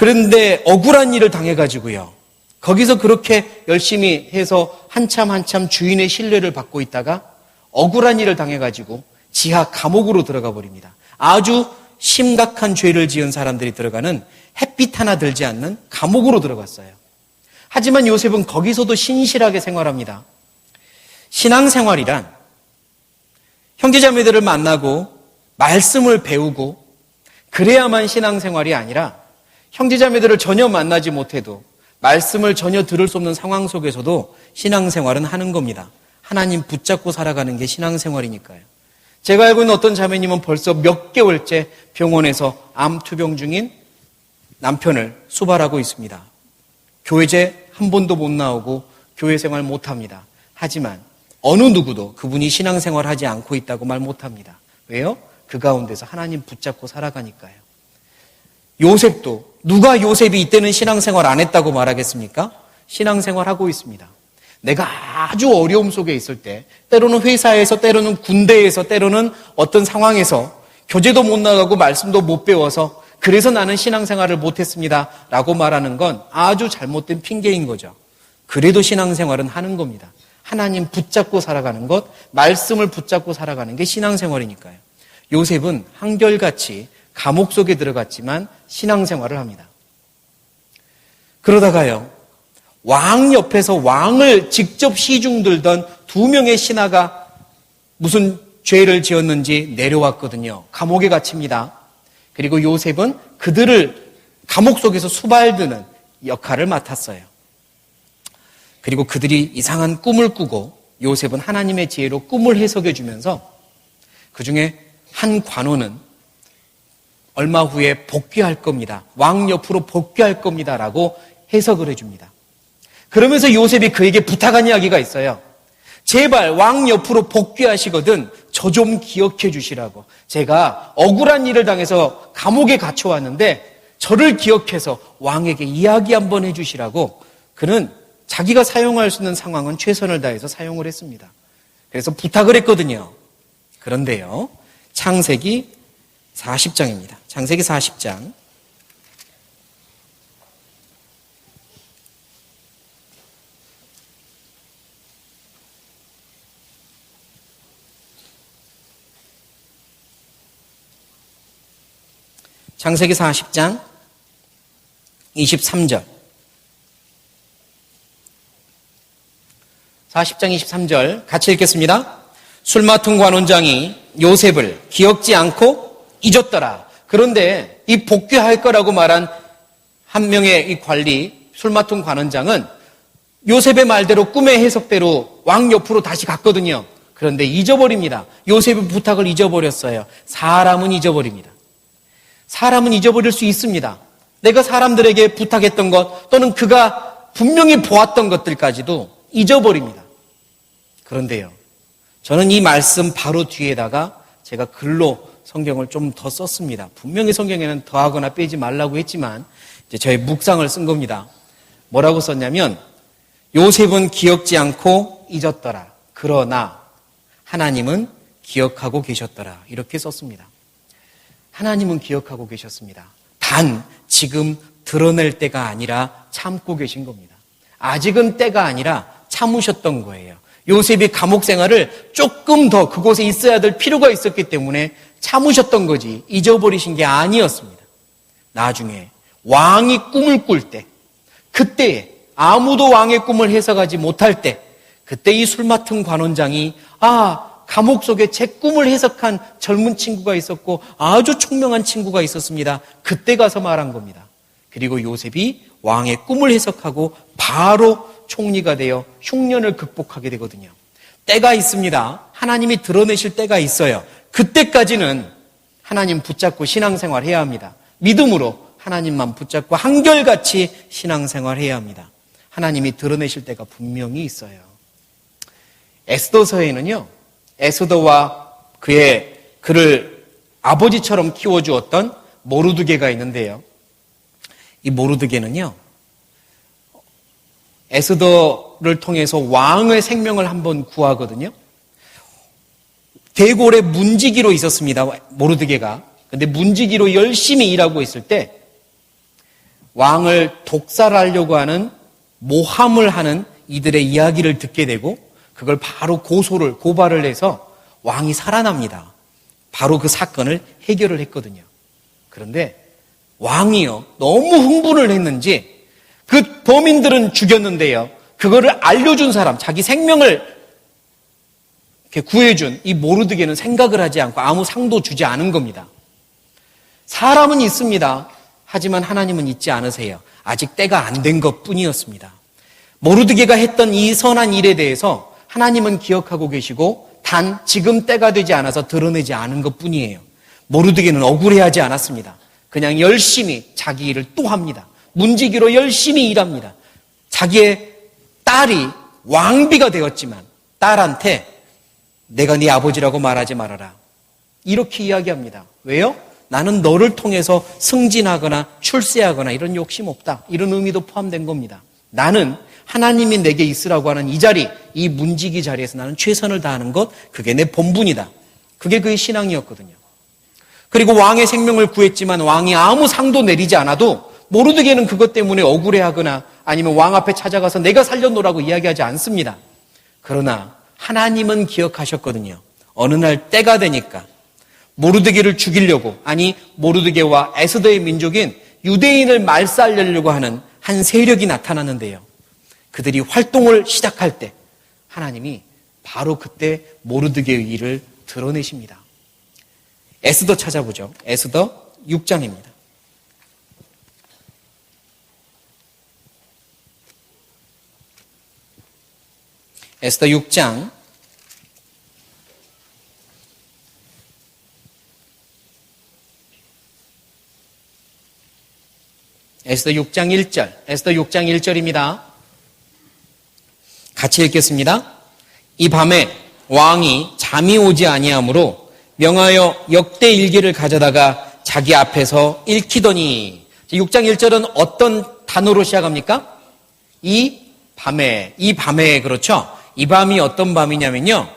그런데 억울한 일을 당해가지고요. 거기서 그렇게 열심히 해서 한참 주인의 신뢰를 받고 있다가 억울한 일을 당해가지고 지하 감옥으로 들어가 버립니다. 아주 심각한 죄를 지은 사람들이 들어가는 햇빛 하나 들지 않는 감옥으로 들어갔어요. 하지만 요셉은 거기서도 신실하게 생활합니다. 신앙생활이란 형제자매들을 만나고 말씀을 배우고 그래야만 신앙생활이 아니라 형제자매들을 전혀 만나지 못해도 말씀을 전혀 들을 수 없는 상황 속에서도 신앙생활은 하는 겁니다. 하나님 붙잡고 살아가는 게 신앙생활이니까요. 제가 알고 있는 어떤 자매님은 벌써 몇 개월째 병원에서 암 투병 중인 남편을 수발하고 있습니다. 교회제 한 번도 못 나오고 교회 생활 못합니다. 하지만 어느 누구도 그분이 신앙생활 하지 않고 있다고 말 못합니다. 왜요? 그 가운데서 하나님 붙잡고 살아가니까요. 요셉도 누가 요셉이 이때는 신앙생활 안 했다고 말하겠습니까? 신앙생활 하고 있습니다. 내가 아주 어려움 속에 있을 때 때로는 회사에서 때로는 군대에서 때로는 어떤 상황에서 교제도 못 나가고 말씀도 못 배워서 그래서 나는 신앙생활을 못했습니다 라고 말하는 건 아주 잘못된 핑계인 거죠. 그래도 신앙생활은 하는 겁니다. 하나님 붙잡고 살아가는 것, 말씀을 붙잡고 살아가는 게 신앙생활이니까요. 요셉은 한결같이 감옥 속에 들어갔지만 신앙생활을 합니다. 그러다가요, 왕 옆에서 왕을 직접 시중 들던 두 명의 신하가 무슨 죄를 지었는지 내려왔거든요. 감옥에 갇힙니다. 그리고 요셉은 그들을 감옥 속에서 수발드는 역할을 맡았어요. 그리고 그들이 이상한 꿈을 꾸고 요셉은 하나님의 지혜로 꿈을 해석해 주면서 그 중에 한 관원은 얼마 후에 복귀할 겁니다. 왕 옆으로 복귀할 겁니다. 라고 해석을 해줍니다. 그러면서 요셉이 그에게 부탁한 이야기가 있어요. 제발 왕 옆으로 복귀하시거든 저 좀 기억해 주시라고. 제가 억울한 일을 당해서 감옥에 갇혀왔는데 저를 기억해서 왕에게 이야기 한번 해주시라고 그는 자기가 사용할 수 있는 상황은 최선을 다해서 사용을 했습니다. 그래서 부탁을 했거든요. 그런데요, 창세기 40장입니다. 창세기 40장. 창세기 40장 23절. 40장 23절 같이 읽겠습니다. 술 맡은 관원장이 요셉을 기억지 않고 잊었더라. 그런데 이 복귀할 거라고 말한 한 명의 이 관리, 술 맡은 관원장은 요셉의 말대로 꿈의 해석대로 왕 옆으로 다시 갔거든요. 그런데 잊어버립니다. 요셉의 부탁을 잊어버렸어요. 사람은 잊어버립니다. 사람은 잊어버릴 수 있습니다. 내가 사람들에게 부탁했던 것 또는 그가 분명히 보았던 것들까지도 잊어버립니다. 그런데요, 저는 이 말씀 바로 뒤에다가 제가 글로 성경을 좀 더 썼습니다. 분명히 성경에는 더하거나 빼지 말라고 했지만 이제 저의 묵상을 쓴 겁니다. 뭐라고 썼냐면 요셉은 기억지 않고 잊었더라. 그러나 하나님은 기억하고 계셨더라. 이렇게 썼습니다. 하나님은 기억하고 계셨습니다. 단 지금 드러낼 때가 아니라 참고 계신 겁니다. 아직은 때가 아니라 참으셨던 거예요. 요셉이 감옥 생활을 조금 더 그곳에 있어야 될 필요가 있었기 때문에 참으셨던 거지 잊어버리신 게 아니었습니다. 나중에 왕이 꿈을 꿀 때, 그때에 아무도 왕의 꿈을 해석하지 못할 때, 그때 이 술 맡은 관원장이 감옥 속에 제 꿈을 해석한 젊은 친구가 있었고 아주 총명한 친구가 있었습니다. 그때 가서 말한 겁니다. 그리고 요셉이 왕의 꿈을 해석하고 바로 총리가 되어 흉년을 극복하게 되거든요. 때가 있습니다. 하나님이 드러내실 때가 있어요. 그때까지는 하나님 붙잡고 신앙생활 해야 합니다. 믿음으로 하나님만 붙잡고 한결같이 신앙생활 해야 합니다. 하나님이 드러내실 때가 분명히 있어요. 에스더서에는요, 에스더와 그를 아버지처럼 키워주었던 모르드게가 있는데요. 이 모르드게는요, 에스더를 통해서 왕의 생명을 한번 구하거든요. 대궐의 문지기로 있었습니다, 모르드게가. 근데 문지기로 열심히 일하고 있을 때 왕을 독살하려고 하는 모함을 하는 이들의 이야기를 듣게 되고 그걸 바로 고발을 해서 왕이 살아납니다. 바로 그 사건을 해결을 했거든요. 그런데 왕이요, 너무 흥분을 했는지 그 범인들은 죽였는데요, 그거를 알려준 사람, 자기 생명을 이렇게 구해준 이 모르드게는 생각을 하지 않고 아무 상도 주지 않은 겁니다. 사람은 있습니다. 하지만 하나님은 있지 않으세요. 아직 때가 안 된 것뿐이었습니다. 모르드게가 했던 이 선한 일에 대해서 하나님은 기억하고 계시고 단 지금 때가 되지 않아서 드러내지 않은 것뿐이에요. 모르드게는 억울해하지 않았습니다. 그냥 열심히 자기 일을 또 합니다. 문지기로 열심히 일합니다. 자기의 딸이 왕비가 되었지만 딸한테 내가 네 아버지라고 말하지 말아라, 이렇게 이야기합니다. 왜요? 나는 너를 통해서 승진하거나 출세하거나 이런 욕심 없다, 이런 의미도 포함된 겁니다. 나는 하나님이 내게 있으라고 하는 이 자리, 이 문지기 자리에서 나는 최선을 다하는 것, 그게 내 본분이다. 그게 그의 신앙이었거든요. 그리고 왕의 생명을 구했지만 왕이 아무 상도 내리지 않아도 모르드게는 그것 때문에 억울해하거나 아니면 왕 앞에 찾아가서 내가 살려놓으라고 이야기하지 않습니다. 그러나 하나님은 기억하셨거든요. 어느 날 때가 되니까 모르드게를 죽이려고, 아니 모르드게와 에스더의 민족인 유대인을 말살려고 하는 한 세력이 나타났는데요. 그들이 활동을 시작할 때 하나님이 바로 그때 모르드게의 일을 드러내십니다. 에스더 찾아보죠. 에스더 6장입니다. 에스더 6장 1절, 에스더 6장 1절입니다. 같이 읽겠습니다. 이 밤에 왕이 잠이 오지 아니하므로 명하여 역대 일기를 가져다가 자기 앞에서 읽히더니, 6장 1절은 어떤 단어로 시작합니까? 이 밤에, 그렇죠? 이 밤이 어떤 밤이냐면요,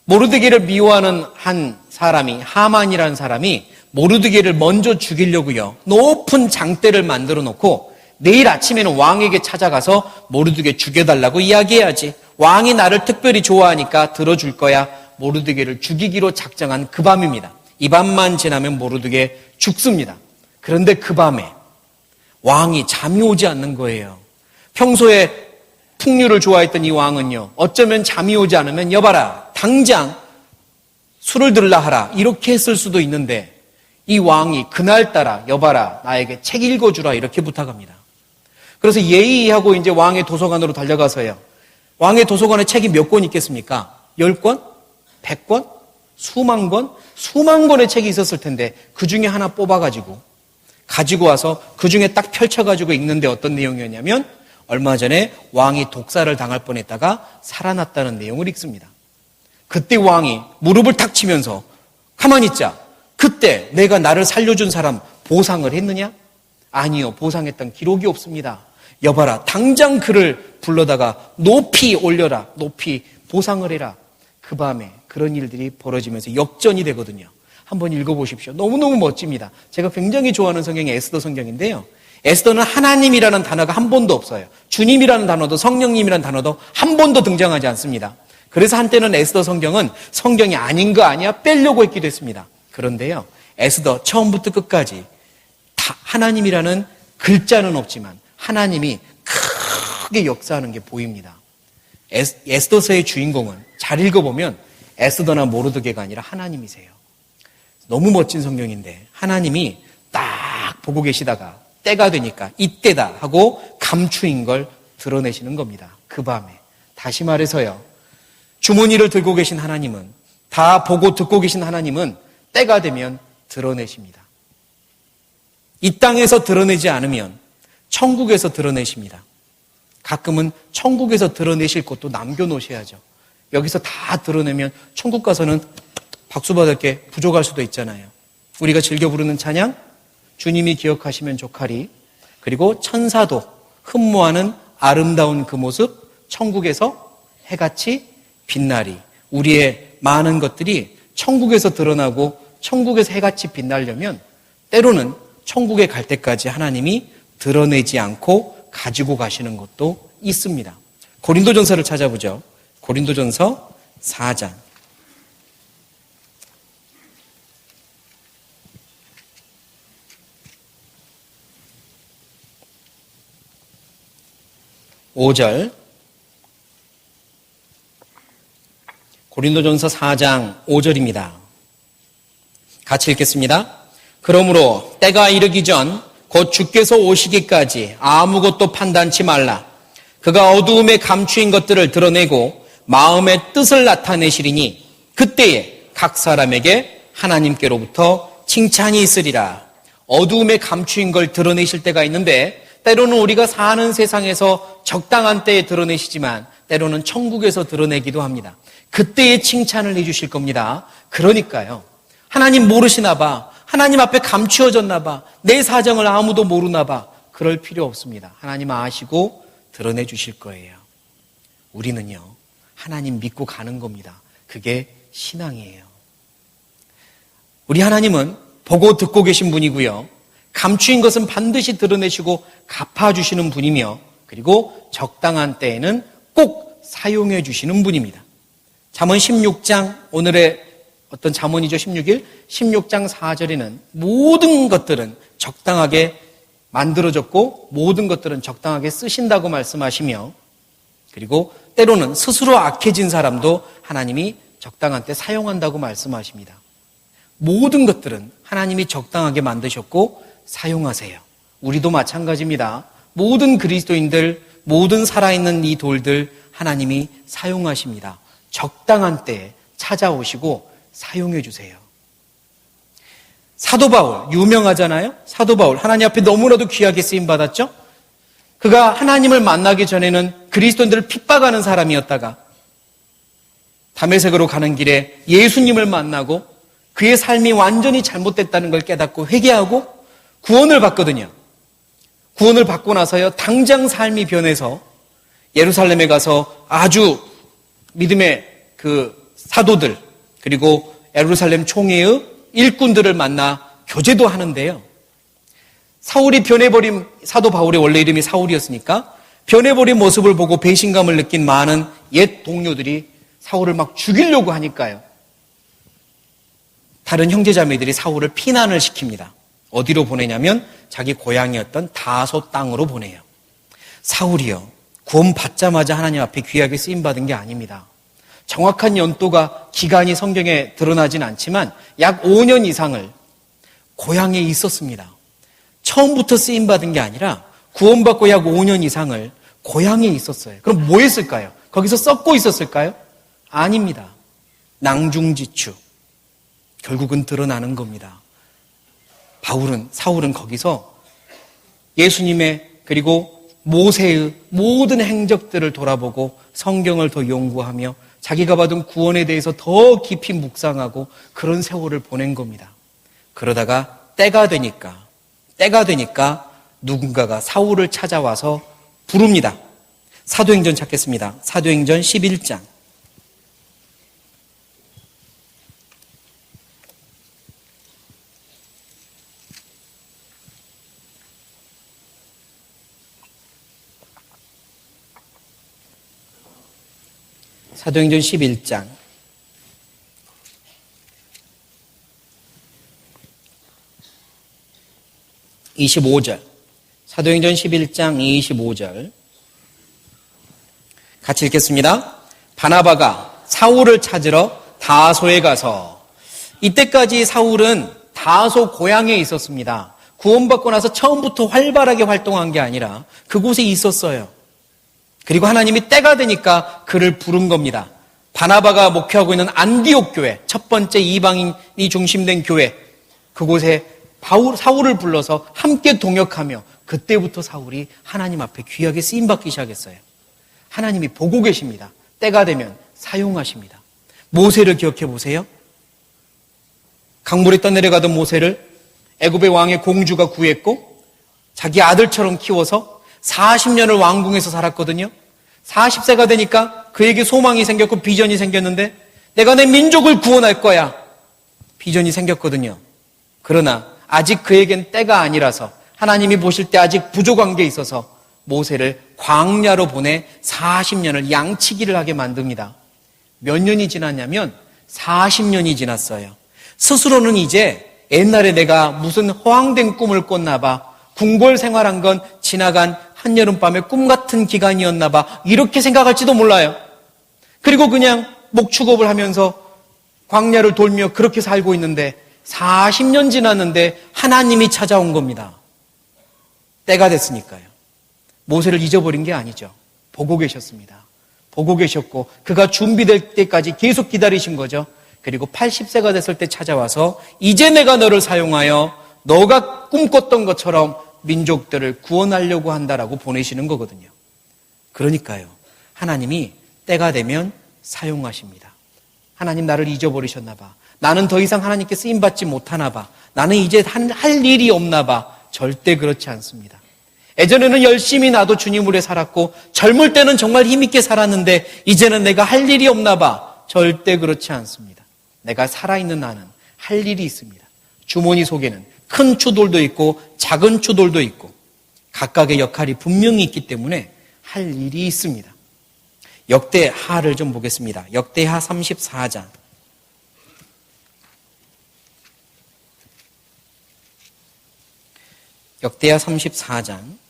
모르드게를 미워하는 한 사람이, 하만이라는 사람이 모르드게를 먼저 죽이려고요, 높은 장대를 만들어 놓고 내일 아침에는 왕에게 찾아가서 모르드게 죽여달라고 이야기해야지, 왕이 나를 특별히 좋아하니까 들어줄 거야, 모르드게를 죽이기로 작정한 그 밤입니다. 이 밤만 지나면 모르드게 죽습니다. 그런데 그 밤에 왕이 잠이 오지 않는 거예요. 평소에 풍류를 좋아했던 이 왕은요, 어쩌면 잠이 오지 않으면 여봐라, 당장 술을 들라 하라, 이렇게 했을 수도 있는데 이 왕이 그날따라 여봐라, 나에게 책 읽어주라, 이렇게 부탁합니다. 그래서 예의하고 이제 왕의 도서관으로 달려가서요, 왕의 도서관에 책이 몇 권 있겠습니까? 10권? 100권? 수만 권의 책이 있었을 텐데 그 중에 하나 뽑아가지고 가지고 와서 그 중에 딱 펼쳐가지고 읽는데 어떤 내용이었냐면, 얼마 전에 왕이 독살을 당할 뻔했다가 살아났다는 내용을 읽습니다. 그때 왕이 무릎을 탁 치면서 가만히 있자, 그때 내가 나를 살려준 사람 보상을 했느냐? 아니요, 보상했던 기록이 없습니다. 여봐라, 당장 그를 불러다가 높이 올려라, 높이 보상을 해라. 그 밤에 그런 일들이 벌어지면서 역전이 되거든요. 한번 읽어보십시오. 너무너무 멋집니다. 제가 굉장히 좋아하는 성경이 에스더 성경인데요, 에스더는 하나님이라는 단어가 한 번도 없어요. 주님이라는 단어도, 성령님이라는 단어도 한 번도 등장하지 않습니다. 그래서 한때는 에스더 성경은 성경이 아닌 거 아니야? 빼려고 했기도 했습니다. 그런데요, 에스더 처음부터 끝까지 다 하나님이라는 글자는 없지만 하나님이 크게 역사하는 게 보입니다. 에스더서의 주인공은 잘 읽어보면 에스더나 모르드게가 아니라 하나님이세요. 너무 멋진 성경인데 하나님이 딱 보고 계시다가 때가 되니까 이때다 하고 감추인 걸 드러내시는 겁니다. 그 밤에. 다시 말해서요, 주머니를 들고 계신 하나님은, 다 보고 듣고 계신 하나님은 때가 되면 드러내십니다. 이 땅에서 드러내지 않으면 천국에서 드러내십니다. 가끔은 천국에서 드러내실 것도 남겨놓으셔야죠. 여기서 다 드러내면 천국 가서는 박수 받을 게 부족할 수도 있잖아요. 우리가 즐겨 부르는 찬양, 주님이 기억하시면 좋하리, 그리고 천사도 흠모하는 아름다운 그 모습, 천국에서 해같이 빛나리. 우리의 많은 것들이 천국에서 드러나고 천국에서 해같이 빛나려면 때로는 천국에 갈 때까지 하나님이 드러내지 않고 가지고 가시는 것도 있습니다. 고린도전서를 찾아보죠. 고린도전서 4장. (5절) 고린도전서 4장 5절입니다. 같이 읽겠습니다. 그러므로 때가 이르기 전 곧 주께서 오시기까지 아무것도 판단치 말라. 그가 어두움에 감추인 것들을 드러내고 마음의 뜻을 나타내시리니 그때에 각 사람에게 하나님께로부터 칭찬이 있으리라. 어두움에 감추인 걸 드러내실 때가 있는데 때로는 우리가 사는 세상에서 적당한 때에 드러내시지만 때로는 천국에서 드러내기도 합니다. 그때에 칭찬을 해주실 겁니다. 그러니까요. 하나님 모르시나 봐. 하나님 앞에 감추어졌나 봐. 내 사정을 아무도 모르나 봐. 그럴 필요 없습니다. 하나님 아시고 드러내 주실 거예요. 우리는요. 하나님 믿고 가는 겁니다. 그게 신앙이에요. 우리 하나님은 보고 듣고 계신 분이고요. 감추인 것은 반드시 드러내시고 갚아주시는 분이며 그리고 적당한 때에는 꼭 사용해 주시는 분입니다. 잠언 16장 오늘의 어떤 잠언이죠. 16장 4절에는 모든 것들은 적당하게 만들어졌고 모든 것들은 적당하게 쓰신다고 말씀하시며 그리고 때로는 스스로 악해진 사람도 하나님이 적당한 때 사용한다고 말씀하십니다. 모든 것들은 하나님이 적당하게 만드셨고 사용하세요. 우리도 마찬가지입니다. 모든 그리스도인들, 모든 살아있는 이 돌들 하나님이 사용하십니다. 적당한 때에 찾아오시고 사용해 주세요. 사도 바울 유명하잖아요. 사도 바울 하나님 앞에 너무나도 귀하게 쓰임 받았죠. 그가 하나님을 만나기 전에는 그리스도인들을 핍박하는 사람이었다가 다메섹으로 가는 길에 예수님을 만나고 그의 삶이 완전히 잘못됐다는 걸 깨닫고 회개하고 구원을 받거든요. 구원을 받고 나서요 당장 삶이 변해서 예루살렘에 가서 아주 믿음의 그 사도들 그리고 예루살렘 총회의 일꾼들을 만나 교제도 하는데요. 사울이 변해버린 사도 바울의 원래 이름이 사울이었으니까 변해버린 모습을 보고 배신감을 느낀 많은 옛 동료들이 사울을 막 죽이려고 하니까요. 다른 형제자매들이 사울을 피난을 시킵니다. 어디로 보내냐면 자기 고향이었던 다소 땅으로 보내요. 사울이요. 구원 받자마자 하나님 앞에 귀하게 쓰임받은 게 아닙니다. 정확한 연도가 기간이 성경에 드러나진 않지만 약 5년 이상을 고향에 있었습니다. 처음부터 쓰임받은 게 아니라 구원받고 약 5년 이상을 고향에 있었어요. 그럼 뭐 했을까요? 거기서 썩고 있었을까요? 아닙니다. 낭중지추. 결국은 드러나는 겁니다. 사울은 거기서 예수님의 그리고 모세의 모든 행적들을 돌아보고 성경을 더 연구하며 자기가 받은 구원에 대해서 더 깊이 묵상하고 그런 세월을 보낸 겁니다. 그러다가 때가 되니까 누군가가 사울을 찾아와서 부릅니다. 사도행전 찾겠습니다. 사도행전 11장. 사도행전 11장 25절 사도행전 11장 25절 같이 읽겠습니다. 바나바가 사울을 찾으러 다소에 가서 이때까지 사울은 다소 고향에 있었습니다. 구원받고 나서 처음부터 활발하게 활동한 게 아니라 그곳에 있었어요. 그리고 하나님이 때가 되니까 그를 부른 겁니다. 바나바가 목회하고 있는 안디옥 교회, 첫 번째 이방인이 중심된 교회, 그곳에 사울을 불러서 함께 동역하며 그때부터 사울이 하나님 앞에 귀하게 쓰임받기 시작했어요. 하나님이 보고 계십니다. 때가 되면 사용하십니다. 모세를 기억해 보세요. 강물에 떠내려가던 모세를 애굽의 왕의 공주가 구했고 자기 아들처럼 키워서 40년을 왕궁에서 살았거든요. 40세가 되니까 그에게 소망이 생겼고 비전이 생겼는데 내가 내 민족을 구원할 거야. 비전이 생겼거든요. 그러나 아직 그에겐 때가 아니라서 하나님이 보실 때 아직 부족한 게 있어서 모세를 광야로 보내 40년을 양치기를 하게 만듭니다. 몇 년이 지났냐면 40년이 지났어요. 스스로는 이제 옛날에 내가 무슨 허황된 꿈을 꿨나 봐, 궁궐 생활한 건 지나간 한여름밤의 꿈 같은 기간이었나 봐, 이렇게 생각할지도 몰라요. 그리고 그냥 목축업을 하면서 광야를 돌며 그렇게 살고 있는데 40년 지났는데 하나님이 찾아온 겁니다. 때가 됐으니까요. 모세를 잊어버린 게 아니죠. 보고 계셨습니다. 보고 계셨고 그가 준비될 때까지 계속 기다리신 거죠. 그리고 80세가 됐을 때 찾아와서 이제 내가 너를 사용하여 너가 꿈꿨던 것처럼 민족들을 구원하려고 한다라고 보내시는 거거든요. 그러니까요. 하나님이 때가 되면 사용하십니다. 하나님 나를 잊어버리셨나 봐. 나는 더 이상 하나님께 쓰임받지 못하나 봐. 나는 이제 할 일이 없나 봐. 절대 그렇지 않습니다. 예전에는 열심히 나도 주님 으로 살았고 젊을 때는 정말 힘있게 살았는데 이제는 내가 할 일이 없나 봐. 절대 그렇지 않습니다. 내가 살아있는 나는 할 일이 있습니다. 주머니 속에는 큰 추돌도 있고 작은 추돌도 있고 각각의 역할이 분명히 있기 때문에 할 일이 있습니다. 역대하를 좀 보겠습니다. 역대하 34장. 역대하 34장.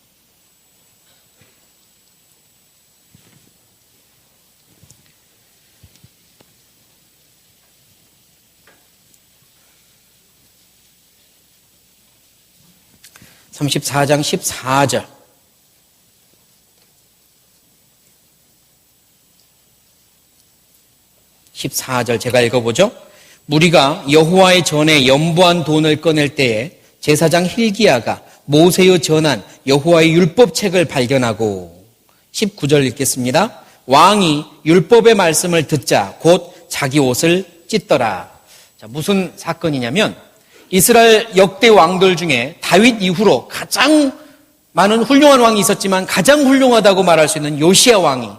34장 14절. 제가 읽어보죠. 무리가 여호와의 전에 연보한 돈을 꺼낼 때에 제사장 hil기야가 모세의 전한 여호와의 율법책을 발견하고 19절 읽겠습니다. 왕이 율법의 말씀을 듣자 곧 자기 옷을 찢더라. 자, 무슨 사건이냐면 이스라엘 역대 왕들 중에 다윗 이후로 가장 많은 훌륭한 왕이 있었지만 가장 훌륭하다고 말할 수 있는 요시야 왕이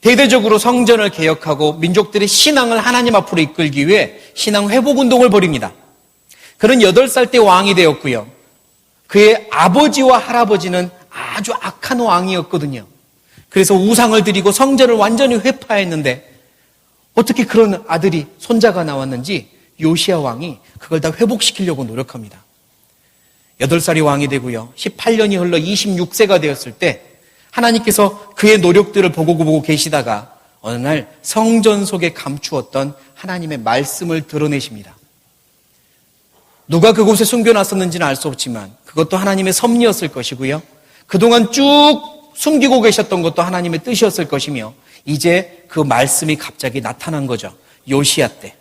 대대적으로 성전을 개혁하고 민족들의 신앙을 하나님 앞으로 이끌기 위해 신앙 회복 운동을 벌입니다. 그는 8살 때 왕이 되었고요. 그의 아버지와 할아버지는 아주 악한 왕이었거든요. 그래서 우상을 드리고 성전을 완전히 회파했는데 어떻게 그런 아들이 손자가 나왔는지 요시야 왕이 그걸 다 회복시키려고 노력합니다. 8살이 왕이 되고요. 18년이 흘러 26세가 되었을 때 하나님께서 그의 노력들을 보고 계시다가 어느 날 성전 속에 감추었던 하나님의 말씀을 드러내십니다. 누가 그곳에 숨겨놨었는지는 알 수 없지만 그것도 하나님의 섭리였을 것이고요. 그동안 쭉 숨기고 계셨던 것도 하나님의 뜻이었을 것이며 이제 그 말씀이 갑자기 나타난 거죠. 요시야 때.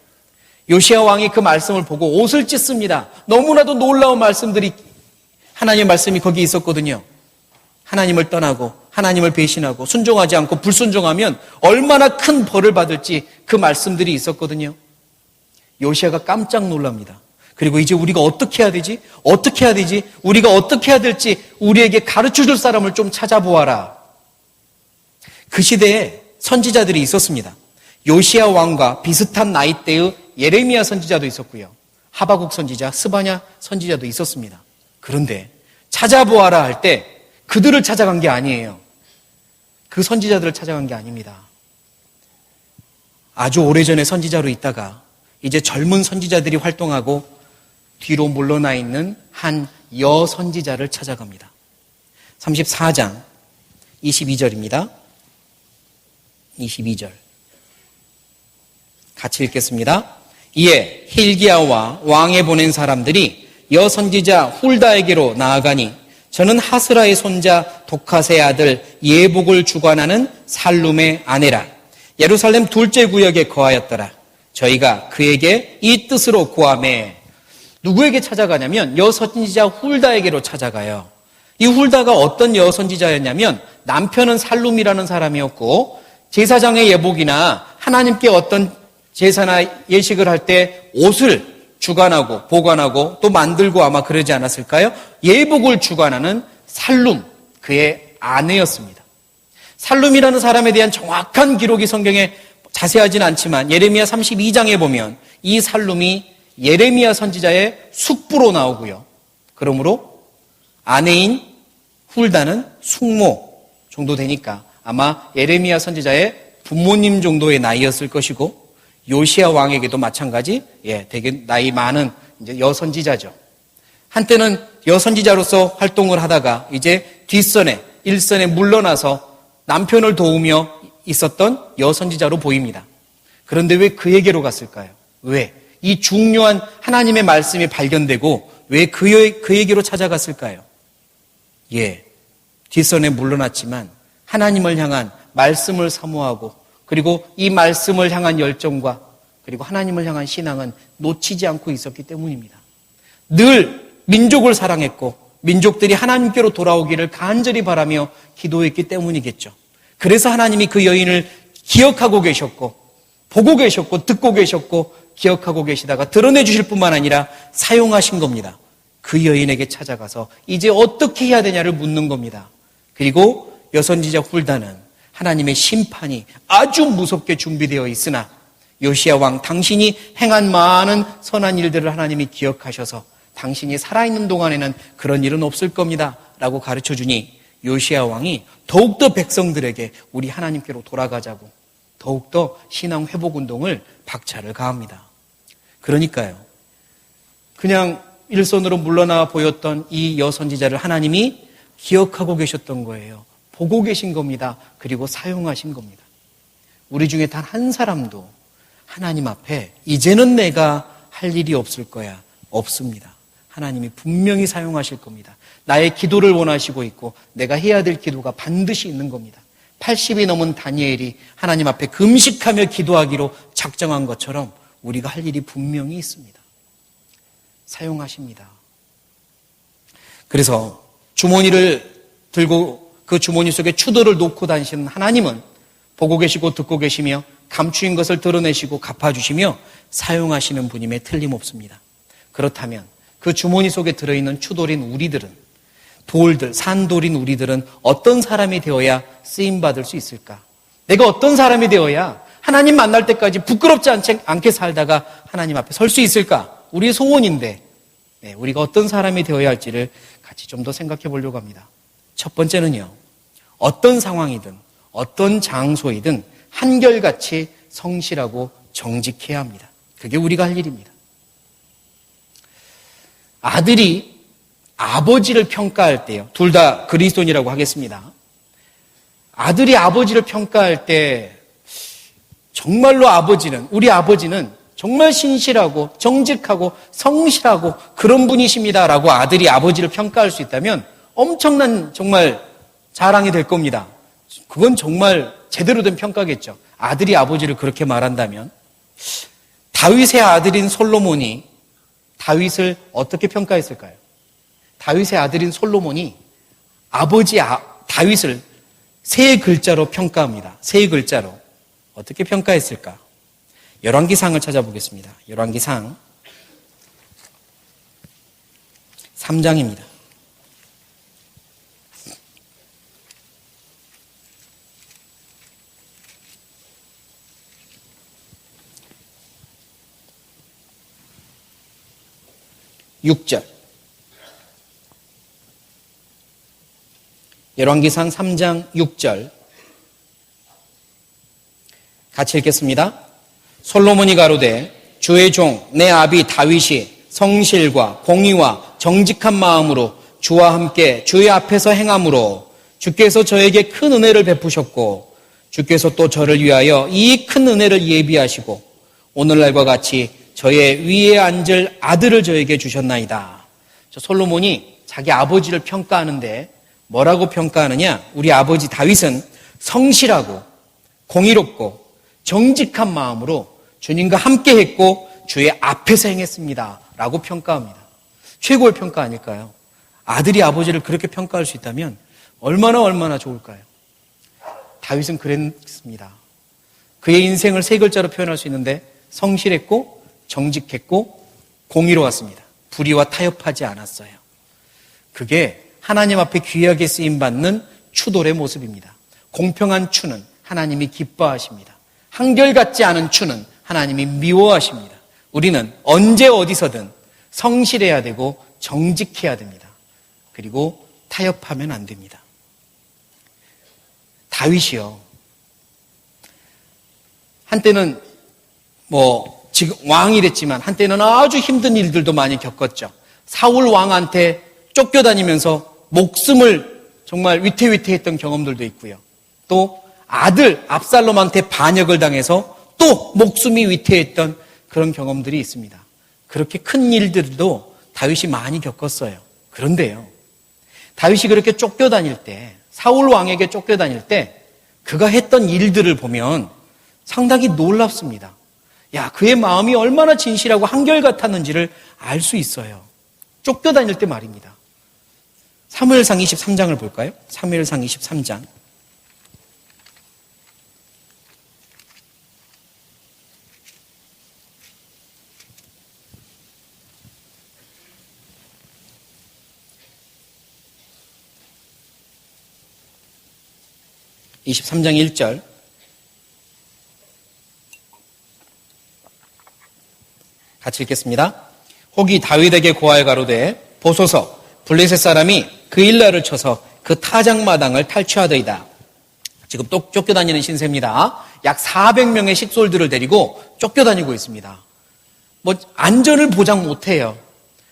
요시야 왕이 그 말씀을 보고 옷을 찢습니다. 너무나도 놀라운 말씀들이 하나님의 말씀이 거기 있었거든요. 하나님을 떠나고 하나님을 배신하고 순종하지 않고 불순종하면 얼마나 큰 벌을 받을지 그 말씀들이 있었거든요. 요시야가 깜짝 놀랍니다. 그리고 이제 우리가 어떻게 해야 되지? 우리가 어떻게 해야 될지 우리에게 가르쳐줄 사람을 좀 찾아보아라. 그 시대에 선지자들이 있었습니다. 요시야 왕과 비슷한 나이대의 예레미야 선지자도 있었고요. 하바국 선지자, 스바냐 선지자도 있었습니다. 그런데 찾아보아라 할 때 그들을 찾아간 게 아니에요. 그 선지자들을 찾아간 게 아닙니다. 아주 오래전에 선지자로 있다가 이제 젊은 선지자들이 활동하고 뒤로 물러나 있는 한 여선지자를 찾아갑니다. 34장 22절입니다. 22절 같이 읽겠습니다. 이에 hil기야와 왕에 보낸 사람들이 여선지자 훌다에게로 나아가니 저는 하스라의 손자 독하스의 아들 예복을 주관하는 살룸의 아내라. 예루살렘 둘째 구역에 거하였더라. 저희가 그에게 이 뜻으로 구하매. 누구에게 찾아가냐면 여선지자 훌다에게로 찾아가요. 이 훌다가 어떤 여선지자였냐면 남편은 살룸이라는 사람이었고 제사장의 예복이나 하나님께 어떤 제사나 예식을 할 때 옷을 주관하고 보관하고 또 만들고 아마 그러지 않았을까요? 예복을 주관하는 살룸, 그의 아내였습니다. 살룸이라는 사람에 대한 정확한 기록이 성경에 자세하진 않지만 예레미야 32장에 보면 이 살룸이 예레미야 선지자의 숙부로 나오고요. 그러므로 아내인 훌다는 숙모 정도 되니까 아마 예레미야 선지자의 부모님 정도의 나이였을 것이고, 요시야 왕에게도 마찬가지, 되게 나이 많은 이제 여선지자죠. 한때는 여선지자로서 활동을 하다가 이제 뒷선에, 일선에 물러나서 남편을 도우며 있었던 여선지자로 보입니다. 그런데 왜 그에게로 갔을까요? 왜? 이 중요한 하나님의 말씀이 발견되고 왜 그에게로 찾아갔을까요? 뒷선에 물러났지만 하나님을 향한 말씀을 사모하고, 그리고 이 말씀을 향한 열정과 그리고 하나님을 향한 신앙은 놓치지 않고 있었기 때문입니다. 늘 민족을 사랑했고 민족들이 하나님께로 돌아오기를 간절히 바라며 기도했기 때문이겠죠. 그래서 하나님이 그 여인을 기억하고 계셨고, 보고 계셨고, 듣고 계셨고, 기억하고 계시다가 드러내 주실 뿐만 아니라 사용하신 겁니다. 그 여인에게 찾아가서 이제 어떻게 해야 되냐를 묻는 겁니다. 그리고 여선지자 훌다는 하나님의 심판이 아주 무섭게 준비되어 있으나 요시야 왕, 당신이 행한 많은 선한 일들을 하나님이 기억하셔서 당신이 살아있는 동안에는 그런 일은 없을 겁니다 라고 가르쳐주니 요시야 왕이 더욱더 백성들에게 우리 하나님께로 돌아가자고 더욱더 신앙 회복 운동을 박차를 가합니다. 그러니까요, 그냥 일선으로 물러나 보였던 이 여선지자를 하나님이 기억하고 계셨던 거예요. 보고 계신 겁니다. 그리고 사용하신 겁니다. 우리 중에 단 한 사람도 하나님 앞에 이제는 내가 할 일이 없을 거야, 없습니다. 하나님이 분명히 사용하실 겁니다. 나의 기도를 원하시고 있고 내가 해야 될 기도가 반드시 있는 겁니다. 80이 넘은 다니엘이 하나님 앞에 금식하며 기도하기로 작정한 것처럼 우리가 할 일이 분명히 있습니다. 사용하십니다. 그래서 주머니를 들고 그 주머니 속에 추도를 놓고 다니시는 하나님은 보고 계시고 듣고 계시며 감추인 것을 드러내시고 갚아주시며 사용하시는 분임에 틀림없습니다. 그렇다면 그 주머니 속에 들어있는 추돌인 우리들은, 돌들, 산돌인 우리들은 어떤 사람이 되어야 쓰임받을 수 있을까? 내가 어떤 사람이 되어야 하나님 만날 때까지 부끄럽지 않게 살다가 하나님 앞에 설 수 있을까? 우리의 소원인데, 우리가 어떤 사람이 되어야 할지를 같이 좀 더 생각해 보려고 합니다. 첫 번째는요, 어떤 상황이든 어떤 장소이든 한결같이 성실하고 정직해야 합니다. 그게 우리가 할 일입니다. 아들이 아버지를 평가할 때요, 둘 다 그리스도인이라고 하겠습니다. 아들이 아버지를 평가할 때 정말로 우리 아버지는 정말 신실하고 정직하고 성실하고 그런 분이십니다 라고 아들이 아버지를 평가할 수 있다면 엄청난 정말 자랑이 될 겁니다. 그건 정말 제대로 된 평가겠죠. 아들이 아버지를 그렇게 말한다면. 다윗의 아들인 솔로몬이 다윗을 어떻게 평가했을까요? 다윗의 아들인 솔로몬이 아버지 다윗을 세 글자로 평가합니다. 세 글자로. 어떻게 평가했을까? 열왕기상을 찾아보겠습니다. 열왕기상 3장입니다. 열왕기상 3장 6절 같이 읽겠습니다. 솔로몬이 가로되 주의 종 내 아비 다윗이 성실과 공의와 정직한 마음으로 주와 함께 주의 앞에서 행함으로 주께서 저에게 큰 은혜를 베푸셨고 주께서 또 저를 위하여 이 큰 은혜를 예비하시고 오늘날과 같이 저의 위에 앉을 아들을 저에게 주셨나이다. 솔로몬이 자기 아버지를 평가하는데 뭐라고 평가하느냐? 우리 아버지 다윗은 성실하고 공의롭고 정직한 마음으로 주님과 함께 했고 주의 앞에서 행했습니다 라고 평가합니다. 최고의 평가 아닐까요? 아들이 아버지를 그렇게 평가할 수 있다면 얼마나 좋을까요? 다윗은 그랬습니다. 그의 인생을 세 글자로 표현할 수 있는데 성실했고 정직했고 공의로웠습니다. 불의와 타협하지 않았어요. 그게 하나님 앞에 귀하게 쓰임받는 추돌의 모습입니다. 공평한 추는 하나님이 기뻐하십니다. 한결같지 않은 추는 하나님이 미워하십니다. 우리는 언제 어디서든 성실해야 되고 정직해야 됩니다. 그리고 타협하면 안 됩니다. 다윗이요. 한때는 지금 왕이 됐지만 한때는 아주 힘든 일들도 많이 겪었죠. 사울 왕한테 쫓겨다니면서 목숨을 정말 위태위태했던 경험들도 있고요. 또 아들 압살롬한테 반역을 당해서 또 목숨이 위태했던 그런 경험들이 있습니다. 그렇게 큰 일들도 다윗이 많이 겪었어요. 그런데요, 다윗이 그렇게 쫓겨다닐 때, 사울 왕에게 쫓겨다닐 때 그가 했던 일들을 보면 상당히 놀랍습니다. 그의 마음이 얼마나 진실하고 한결같았는지를 알 수 있어요. 쫓겨다닐 때 말입니다. 사무엘상 23장을 볼까요? 사무엘상 23장. (23장) 1절 같이 읽겠습니다. 혹이 다윗에게 고하여 가로되 보소서 블레셋 사람이 그 일날을 쳐서 그 타작마당을 탈취하더이다. 지금 또 쫓겨다니는 신세입니다. 약 400명의 식솔들을 데리고 쫓겨다니고 있습니다. 안전을 보장 못해요.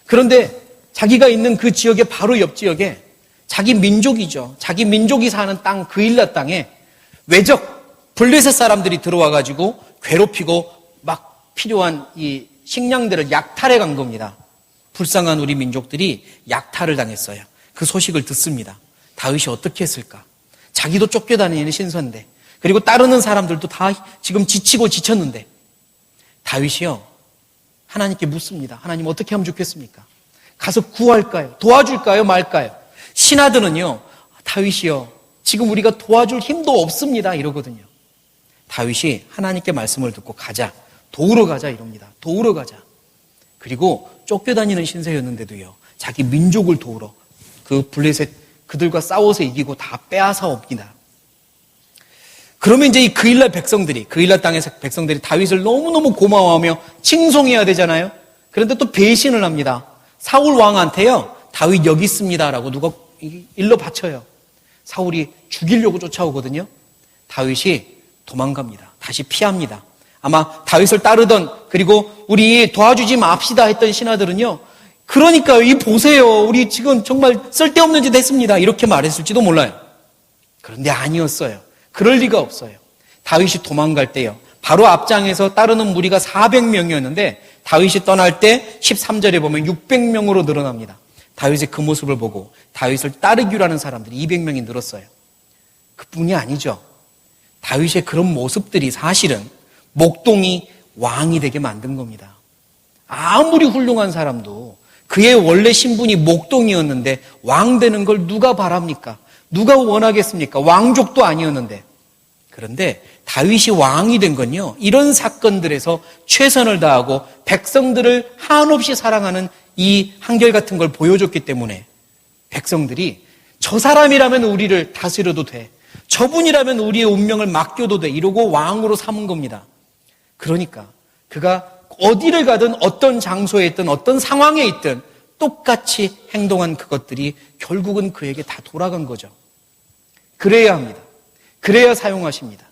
그런데 자기가 있는 그 지역의 바로 옆 지역에 자기 민족이죠. 자기 민족이 사는 땅, 그 일라 땅에 외적 블레셋 사람들이 들어와가지고 괴롭히고 막 필요한 이 식량들을 약탈해 간 겁니다. 불쌍한 우리 민족들이 약탈을 당했어요. 그 소식을 듣습니다. 다윗이 어떻게 했을까? 자기도 쫓겨다니는 신선데, 그리고 따르는 사람들도 다 지금 지치고 지쳤는데, 다윗이요, 하나님께 묻습니다. 하나님 어떻게 하면 좋겠습니까? 가서 구할까요? 도와줄까요? 말까요? 신하들은요, 다윗이요, 지금 우리가 도와줄 힘도 없습니다. 이러거든요. 다윗이 하나님께 말씀을 듣고 가자. 도우러 가자 이럽니다. 도우러 가자. 그리고 쫓겨다니는 신세였는데도요, 자기 민족을 도우러 그 블레셋 그들과 싸워서 이기고 다 빼앗아 옵니다. 그러면 이제 이 그일라 백성들이, 그일라 땅에서 백성들이 다윗을 너무너무 고마워하며 칭송해야 되잖아요. 그런데 또 배신을 합니다. 사울 왕한테요, 다윗 여기 있습니다라고 누가 일러 바쳐요. 사울이 죽이려고 쫓아오거든요. 다윗이 도망갑니다. 다시 피합니다. 아마 다윗을 따르던, 그리고 우리 도와주지 맙시다 했던 신하들은요, 그러니까요, 이 보세요, 우리 지금 정말 쓸데없는 짓 했습니다, 이렇게 말했을지도 몰라요. 그런데 아니었어요. 그럴 리가 없어요. 다윗이 도망갈 때요, 바로 앞장에서 따르는 무리가 400명이었는데 다윗이 떠날 때 13절에 보면 600명으로 늘어납니다. 다윗의 그 모습을 보고 다윗을 따르기로 하는 사람들이 200명이 늘었어요. 그뿐이 아니죠. 다윗의 그런 모습들이 사실은 목동이 왕이 되게 만든 겁니다. 아무리 훌륭한 사람도 그의 원래 신분이 목동이었는데 왕 되는 걸 누가 바랍니까? 누가 원하겠습니까? 왕족도 아니었는데. 그런데 다윗이 왕이 된 건요, 이런 사건들에서 최선을 다하고 백성들을 한없이 사랑하는 이 한결같은 걸 보여줬기 때문에 백성들이 저 사람이라면 우리를 다스려도 돼, 저분이라면 우리의 운명을 맡겨도 돼, 이러고 왕으로 삼은 겁니다. 그러니까 그가 어디를 가든 어떤 장소에 있든 어떤 상황에 있든 똑같이 행동한 그것들이 결국은 그에게 다 돌아간 거죠. 그래야 합니다. 그래야 사용하십니다.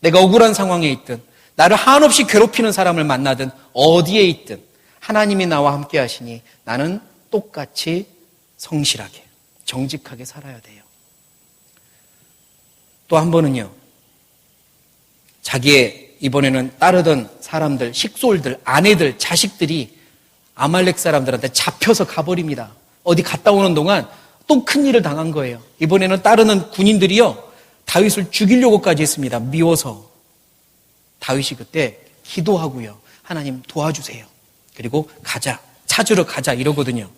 내가 억울한 상황에 있든 나를 한없이 괴롭히는 사람을 만나든 어디에 있든 하나님이 나와 함께 하시니 나는 똑같이 성실하게 정직하게 살아야 돼요. 또 한 번은요, 자기의 이번에는 따르던 사람들, 식솔들, 아내들, 자식들이 아말렉 사람들한테 잡혀서 가버립니다. 어디 갔다 오는 동안 또 큰일을 당한 거예요. 이번에는 따르는 군인들이요, 다윗을 죽이려고까지 했습니다. 미워서. 다윗이 그때 기도하고요, 하나님 도와주세요. 그리고 가자, 찾으러 가자 이러거든요.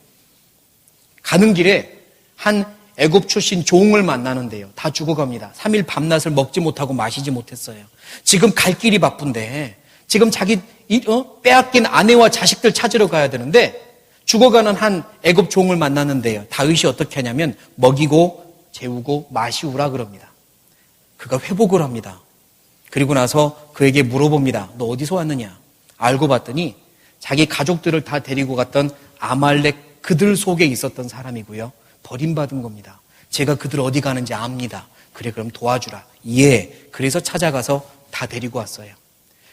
가는 길에 한 애굽 출신 종을 만나는데요, 다 죽어갑니다. 3일 밤낮을 먹지 못하고 마시지 못했어요. 지금 갈 길이 바쁜데, 지금 자기 빼앗긴 아내와 자식들 찾으러 가야 되는데 죽어가는 한 애굽 종을 만났는데요, 다윗이 어떻게 하냐면 먹이고 재우고 마시우라 그럽니다. 그가 회복을 합니다. 그리고 나서 그에게 물어봅니다. 너 어디서 왔느냐? 알고 봤더니 자기 가족들을 다 데리고 갔던 아말렉 그들 속에 있었던 사람이고요, 버림받은 겁니다. 제가 그들 어디 가는지 압니다. 그래, 그럼 도와주라. 예. 그래서 찾아가서 다 데리고 왔어요.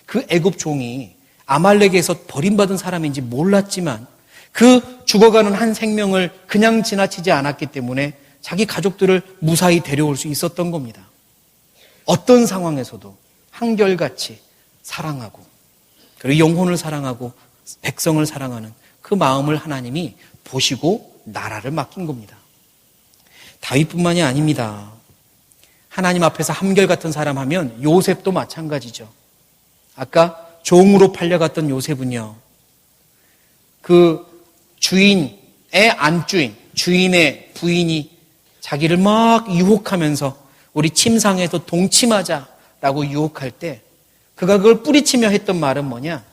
그 애굽 종이 아말렉에서 버림받은 사람인지 몰랐지만 그 죽어가는 한 생명을 그냥 지나치지 않았기 때문에 자기 가족들을 무사히 데려올 수 있었던 겁니다. 어떤 상황에서도 한결같이 사랑하고 그리고 영혼을 사랑하고 백성을 사랑하는 그 마음을 하나님이 보시고 나라를 맡긴 겁니다. 다윗뿐만이 아닙니다. 하나님 앞에서 한결같은 사람 하면 요셉도 마찬가지죠. 아까 종으로 팔려갔던 요셉은요, 그 주인의 안주인, 주인의 부인이 자기를 막 유혹하면서 우리 침상에서 동침하자라고 유혹할 때 그가 그걸 뿌리치며 했던 말은 뭐냐?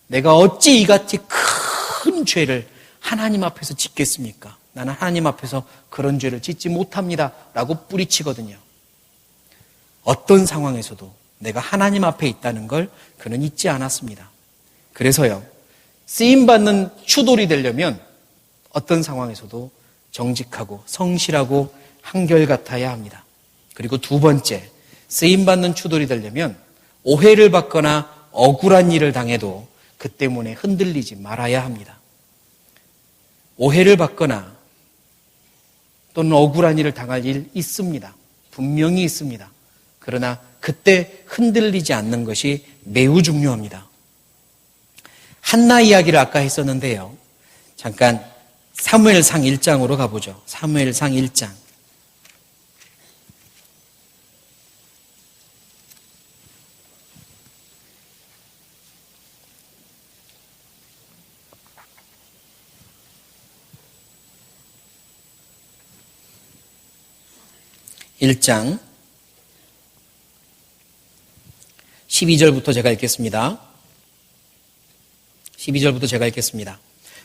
내가 어찌 이같이 큰 죄를 하나님 앞에서 짓겠습니까? 나는 하나님 앞에서 그런 죄를 짓지 못합니다 라고 뿌리치거든요. 어떤 상황에서도 내가 하나님 앞에 있다는 걸 그는 잊지 않았습니다. 그래서요, 쓰임받는 추돌이 되려면 어떤 상황에서도 정직하고 성실하고 한결같아야 합니다. 그리고 두 번째, 쓰임받는 추돌이 되려면 오해를 받거나 억울한 일을 당해도 그 때문에 흔들리지 말아야 합니다. 오해를 받거나 또는 억울한 일을 당할 일 있습니다. 분명히 있습니다. 그러나 그때 흔들리지 않는 것이 매우 중요합니다. 한나 이야기를 아까 했었는데요. 잠깐 사무엘상 1장으로 가보죠. 사무엘상 1장. (1장) 12절부터 제가 읽겠습니다. 12절부터 제가 읽겠습니다.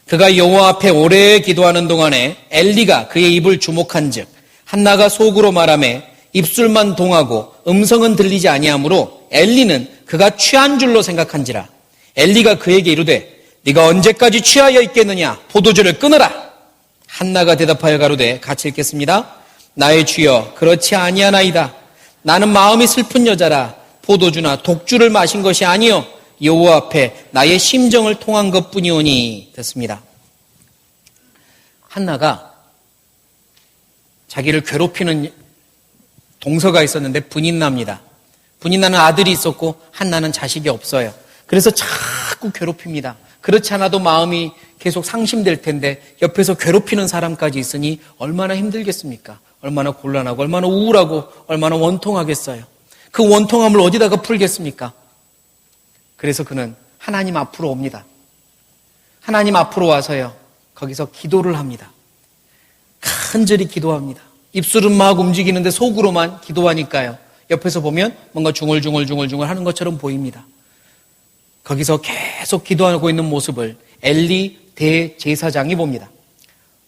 그가 여호와 앞에 오래 기도하는 동안에 엘리가 그의 입을 주목한즉 한나가 속으로 말하매 입술만 동하고 음성은 들리지 아니하므로 엘리는 그가 취한 줄로 생각한지라. 엘리가 그에게 이르되 네가 언제까지 취하여 있겠느냐? 포도주를 끊어라. 한나가 대답하여 가로되, 같이 읽겠습니다. 나의 주여, 그렇지 아니하나이다. 나는 마음이 슬픈 여자라. 포도주나 독주를 마신 것이 아니요 여호와 앞에 나의 심정을 통한 것뿐이오니. 됐습니다. 한나가 자기를 괴롭히는 동서가 있었는데 분인나입니다. 분인나는 아들이 있었고 한나는 자식이 없어요. 그래서 자꾸 괴롭힙니다. 그렇지 않아도 마음이 계속 상심될 텐데 옆에서 괴롭히는 사람까지 있으니 얼마나 힘들겠습니까? 얼마나 곤란하고 얼마나 우울하고 얼마나 원통하겠어요. 그 원통함을 어디다가 풀겠습니까? 그래서 그는 하나님 앞으로 옵니다. 하나님 앞으로 와서요, 거기서 기도를 합니다. 간절히 기도합니다. 입술은 막 움직이는데 속으로만 기도하니까요, 옆에서 보면 뭔가 중얼중얼 하는 것처럼 보입니다. 거기서 계속 기도하고 있는 모습을 엘리 대제사장이 봅니다.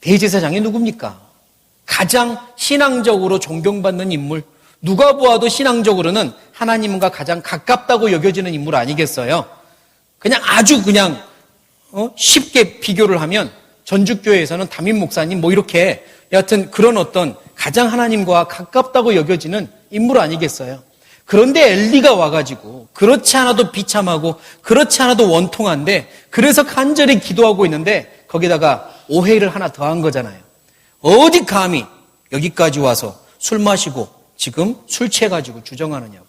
대제사장이 누굽니까? 가장 신앙적으로 존경받는 인물, 누가 보아도 신앙적으로는 하나님과 가장 가깝다고 여겨지는 인물 아니겠어요? 아주 쉽게 비교를 하면 전주교회에서는 담임 목사님 이렇게 여하튼 그런 어떤 가장 하나님과 가깝다고 여겨지는 인물 아니겠어요? 그런데 엘리가 와가지고 그렇지 않아도 비참하고 그렇지 않아도 원통한데 그래서 간절히 기도하고 있는데 거기다가 오해를 하나 더한 거잖아요. 어디 감히 여기까지 와서 술 마시고 지금 술 취해가지고 주정하느냐고.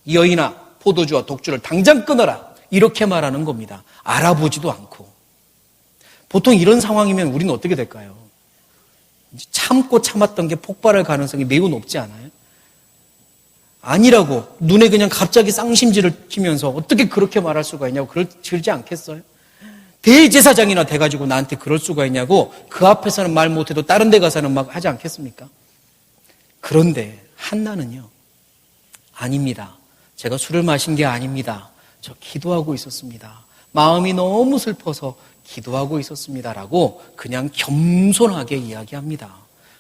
이 여인아, 포도주와 독주를 당장 끊어라. 이렇게 말하는 겁니다. 알아보지도 않고. 보통 이런 상황이면 우리는 어떻게 될까요? 참고 참았던 게 폭발할 가능성이 매우 높지 않아요? 아니라고 눈에 그냥 갑자기 쌍심지를 키면서 어떻게 그렇게 말할 수가 있냐고 그러지 않겠어요? 대제사장이나 돼가지고 나한테 그럴 수가 있냐고 그 앞에서는 말 못해도 다른 데 가서는 막 하지 않겠습니까? 그런데 한나는요, 아닙니다. 제가 술을 마신 게 아닙니다. 저 기도하고 있었습니다. 마음이 너무 슬퍼서 기도하고 있었습니다라고 그냥 겸손하게 이야기합니다.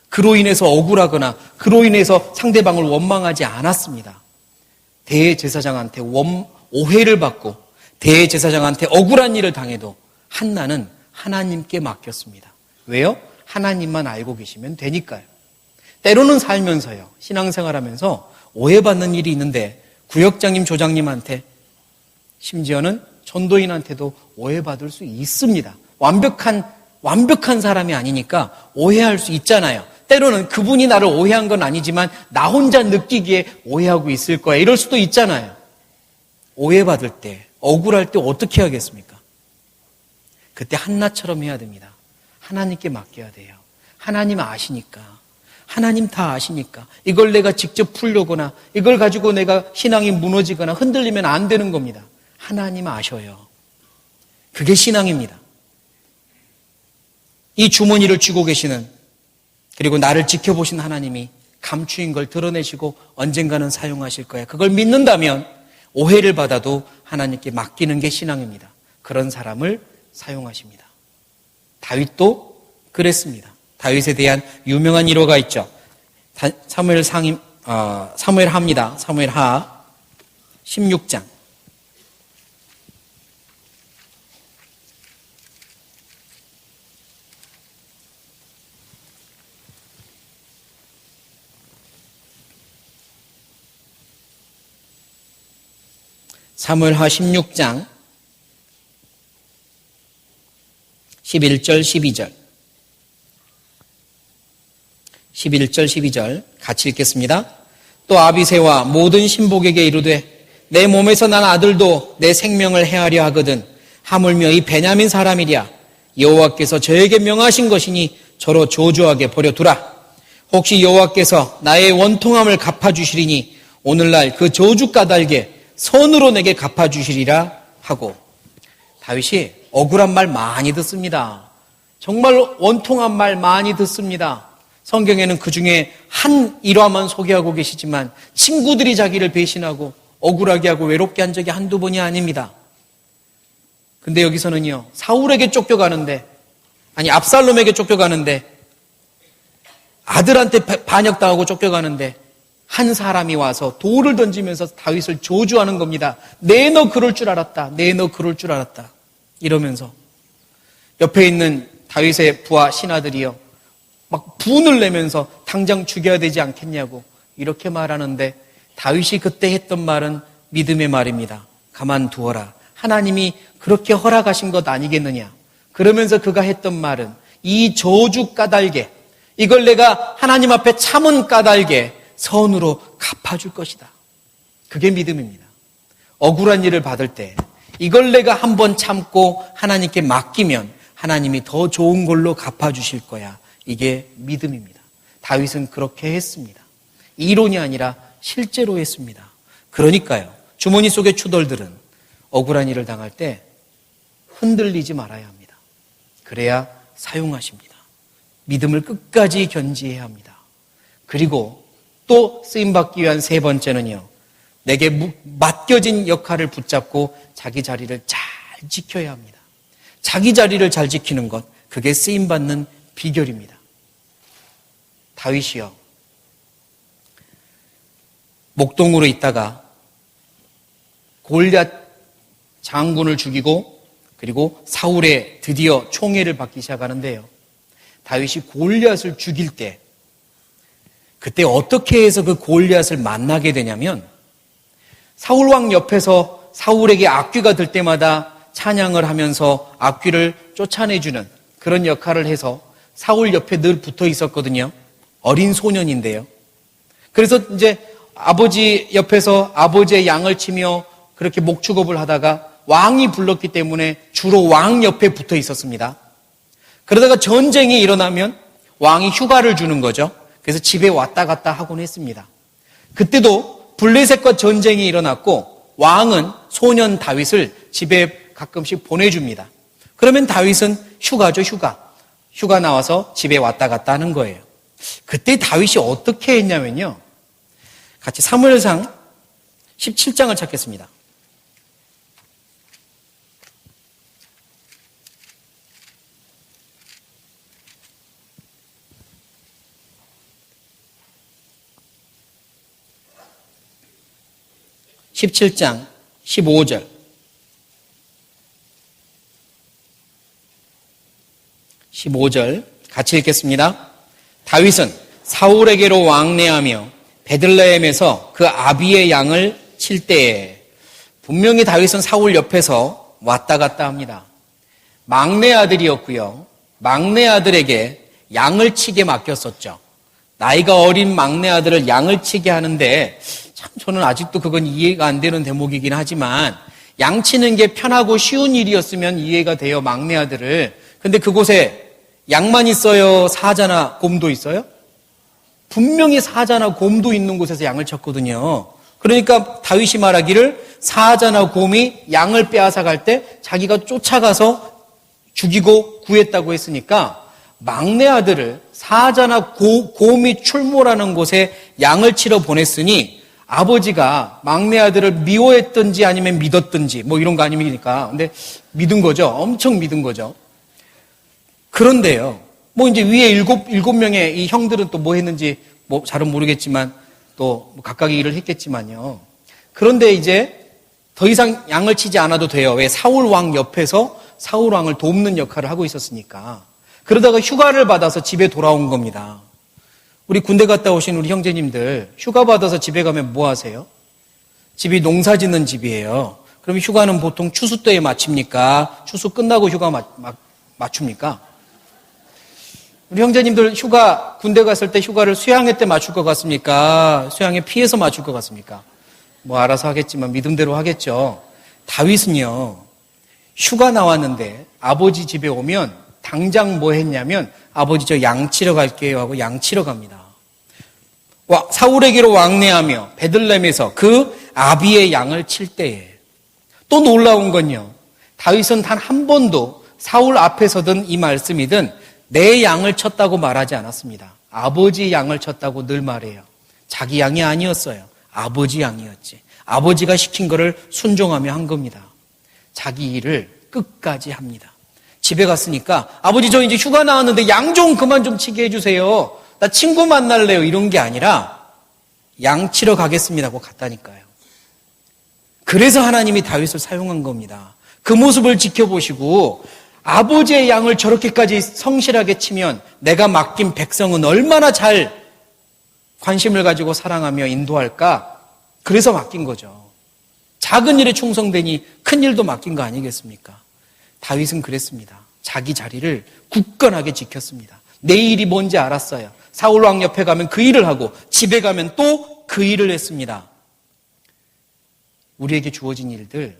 그로 인해서 억울하거나 그로 인해서 상대방을 원망하지 않았습니다. 대제사장한테 오해를 받고 대제사장한테 억울한 일을 당해도 한나는 하나님께 맡겼습니다. 왜요? 하나님만 알고 계시면 되니까요. 때로는 살면서요, 신앙생활하면서 오해받는 일이 있는데 구역장님, 조장님한테, 심지어는 전도인한테도 오해받을 수 있습니다. 완벽한 사람이 아니니까 오해할 수 있잖아요. 때로는 그분이 나를 오해한 건 아니지만 나 혼자 느끼기에 오해하고 있을 거야, 이럴 수도 있잖아요. 오해받을 때, 억울할 때 어떻게 하겠습니까? 그때 한나처럼 해야 됩니다. 하나님께 맡겨야 돼요. 하나님 아시니까. 하나님 다 아시니까. 이걸 내가 직접 풀려거나 이걸 가지고 내가 신앙이 무너지거나 흔들리면 안 되는 겁니다. 하나님 아셔요. 그게 신앙입니다. 이 주머니를 쥐고 계시는, 그리고 나를 지켜보신 하나님이 감추인 걸 드러내시고 언젠가는 사용하실 거야. 그걸 믿는다면 오해를 받아도 하나님께 맡기는 게 신앙입니다. 그런 사람을 사용하십니다. 다윗도 그랬습니다. 다윗에 대한 유명한 일화가 있죠. 사무엘하입니다. 사무엘하 16장. 사무엘하 16장 11절 12절 11절 12절 같이 읽겠습니다. 또 아비새와 모든 신복에게 이르되 내 몸에서 난 아들도 내 생명을 해하려 하거든 하물며 이 베냐민 사람이랴 여호와께서 저에게 명하신 것이니 저로 저주하게 버려두라. 혹시 여호와께서 나의 원통함을 갚아주시리니 오늘날 그 저주 까닭에 선으로 내게 갚아주시리라 하고. 다윗이 억울한 말 많이 듣습니다. 정말 원통한 말 많이 듣습니다. 성경에는 그 중에 한 일화만 소개하고 계시지만 친구들이 자기를 배신하고 억울하게 하고 외롭게 한 적이 한두 번이 아닙니다. 근데 여기서는요, 사울에게 쫓겨가는데, 아니 압살롬에게 쫓겨가는데, 아들한테 반역당하고 쫓겨가는데 한 사람이 와서 돌을 던지면서 다윗을 저주하는 겁니다. 내 너 그럴 줄 알았다. 내 너 그럴 줄 알았다. 이러면서 옆에 있는 다윗의 부하 신하들이요, 막 분을 내면서 당장 죽여야 되지 않겠냐고 이렇게 말하는데 다윗이 그때 했던 말은 믿음의 말입니다. 가만두어라. 하나님이 그렇게 허락하신 것 아니겠느냐. 그러면서 그가 했던 말은 이 저주 까닭에, 이걸 내가 하나님 앞에 참은 까닭에 선으로 갚아줄 것이다. 그게 믿음입니다. 억울한 일을 받을 때 이걸 내가 한번 참고 하나님께 맡기면 하나님이 더 좋은 걸로 갚아주실 거야. 이게 믿음입니다. 다윗은 그렇게 했습니다. 이론이 아니라 실제로 했습니다. 그러니까요, 주머니 속의 추덜들은 억울한 일을 당할 때 흔들리지 말아야 합니다. 그래야 사용하십니다. 믿음을 끝까지 견지해야 합니다. 그리고 또 쓰임받기 위한 세 번째는요, 내게 맡겨진 역할을 붙잡고 자기 자리를 잘 지켜야 합니다. 자기 자리를 잘 지키는 것, 그게 쓰임받는 비결입니다. 다윗이요, 목동으로 있다가 골리앗 장군을 죽이고 그리고 사울의 드디어 총애를 받기 시작하는데요, 다윗이 골리앗을 죽일 때 그때 어떻게 해서 그 골리앗을 만나게 되냐면, 사울왕 옆에서 사울에게 악귀가 들 때마다 찬양을 하면서 악귀를 쫓아내주는 그런 역할을 해서 사울 옆에 늘 붙어 있었거든요. 어린 소년인데요. 그래서 이제 아버지 옆에서 아버지의 양을 치며 그렇게 목축업을 하다가 왕이 불렀기 때문에 주로 왕 옆에 붙어 있었습니다. 그러다가 전쟁이 일어나면 왕이 휴가를 주는 거죠. 그래서 집에 왔다 갔다 하곤 했습니다. 그때도 블레셋과 전쟁이 일어났고 왕은 소년 다윗을 집에 가끔씩 보내줍니다. 그러면 다윗은 휴가죠, 휴가 나와서 집에 왔다 갔다 하는 거예요. 그때 다윗이 어떻게 했냐면요, 같이 사무엘상 17장을 찾겠습니다. (17장) 15절 15절 같이 읽겠습니다. 다윗은 사울에게로 왕래하며 베들레헴에서 그 아비의 양을 칠 때에, 분명히 다윗은 사울 옆에서 왔다 갔다 합니다. 막내 아들이었고요. 막내 아들에게 양을 치게 맡겼었죠. 나이가 어린 막내 아들을 양을 치게 하는데, 참 저는 아직도 그건 이해가 안 되는 대목이긴 하지만, 양 치는 게 편하고 쉬운 일이었으면 이해가 돼요, 막내 아들을. 근데 그곳에 양만 있어요? 사자나 곰도 있어요? 분명히 사자나 곰도 있는 곳에서 양을 쳤거든요. 그러니까 다윗이 말하기를 사자나 곰이 양을 빼앗아 갈 때 자기가 쫓아가서 죽이고 구했다고 했으니까 막내 아들을 사자나 곰이 출몰하는 곳에 양을 치러 보냈으니 아버지가 막내 아들을 미워했든지 아니면 믿었든지 뭐 이런 거 아닙니까? 근데 믿은 거죠. 엄청 믿은 거죠. 그런데요, 뭐 이제 위에 일곱 명의 이 형들은 또 뭐 했는지 뭐 잘은 모르겠지만 또 각각의 일을 했겠지만요. 그런데 이제 더 이상 양을 치지 않아도 돼요. 왜? 사울 왕 옆에서 사울 왕을 돕는 역할을 하고 있었으니까. 그러다가 휴가를 받아서 집에 돌아온 겁니다. 우리 군대 갔다 오신 우리 형제님들 휴가 받아서 집에 가면 뭐 하세요? 집이 농사 짓는 집이에요. 그럼 휴가는 보통 추수 때에 마칩니까? 추수 끝나고 휴가 맞춥니까? 우리 형제님들 휴가, 군대 갔을 때 휴가를 수양회 때 맞출 것 같습니까? 수양회 피해서 맞출 것 같습니까? 뭐 알아서 하겠지만 믿음대로 하겠죠. 다윗은요, 휴가 나왔는데 아버지 집에 오면 당장 뭐 했냐면, 아버지 저 양 치러 갈게요 하고 양 치러 갑니다. 사울에게로 왕래하며 베들레헴에서 그 아비의 양을 칠 때에, 또 놀라운 건요, 다윗은 단 한 번도 사울 앞에서든 이 말씀이든 내 양을 쳤다고 말하지 않았습니다. 아버지 양을 쳤다고 늘 말해요. 자기 양이 아니었어요. 아버지 양이었지. 아버지가 시킨 거를 순종하며 한 겁니다. 자기 일을 끝까지 합니다. 집에 갔으니까 아버지 저 이제 휴가 나왔는데 양 좀 그만 좀 치게 해주세요. 나 친구 만날래요. 이런 게 아니라 양 치러 가겠습니다 하고 갔다니까요. 그래서 하나님이 다윗을 사용한 겁니다. 그 모습을 지켜보시고 아버지의 양을 저렇게까지 성실하게 치면 내가 맡긴 백성은 얼마나 잘 관심을 가지고 사랑하며 인도할까? 그래서 맡긴 거죠. 작은 일에 충성되니 큰 일도 맡긴 거 아니겠습니까? 다윗은 그랬습니다. 자기 자리를 굳건하게 지켰습니다. 내 일이 뭔지 알았어요. 사울 왕 옆에 가면 그 일을 하고 집에 가면 또 그 일을 했습니다. 우리에게 주어진 일들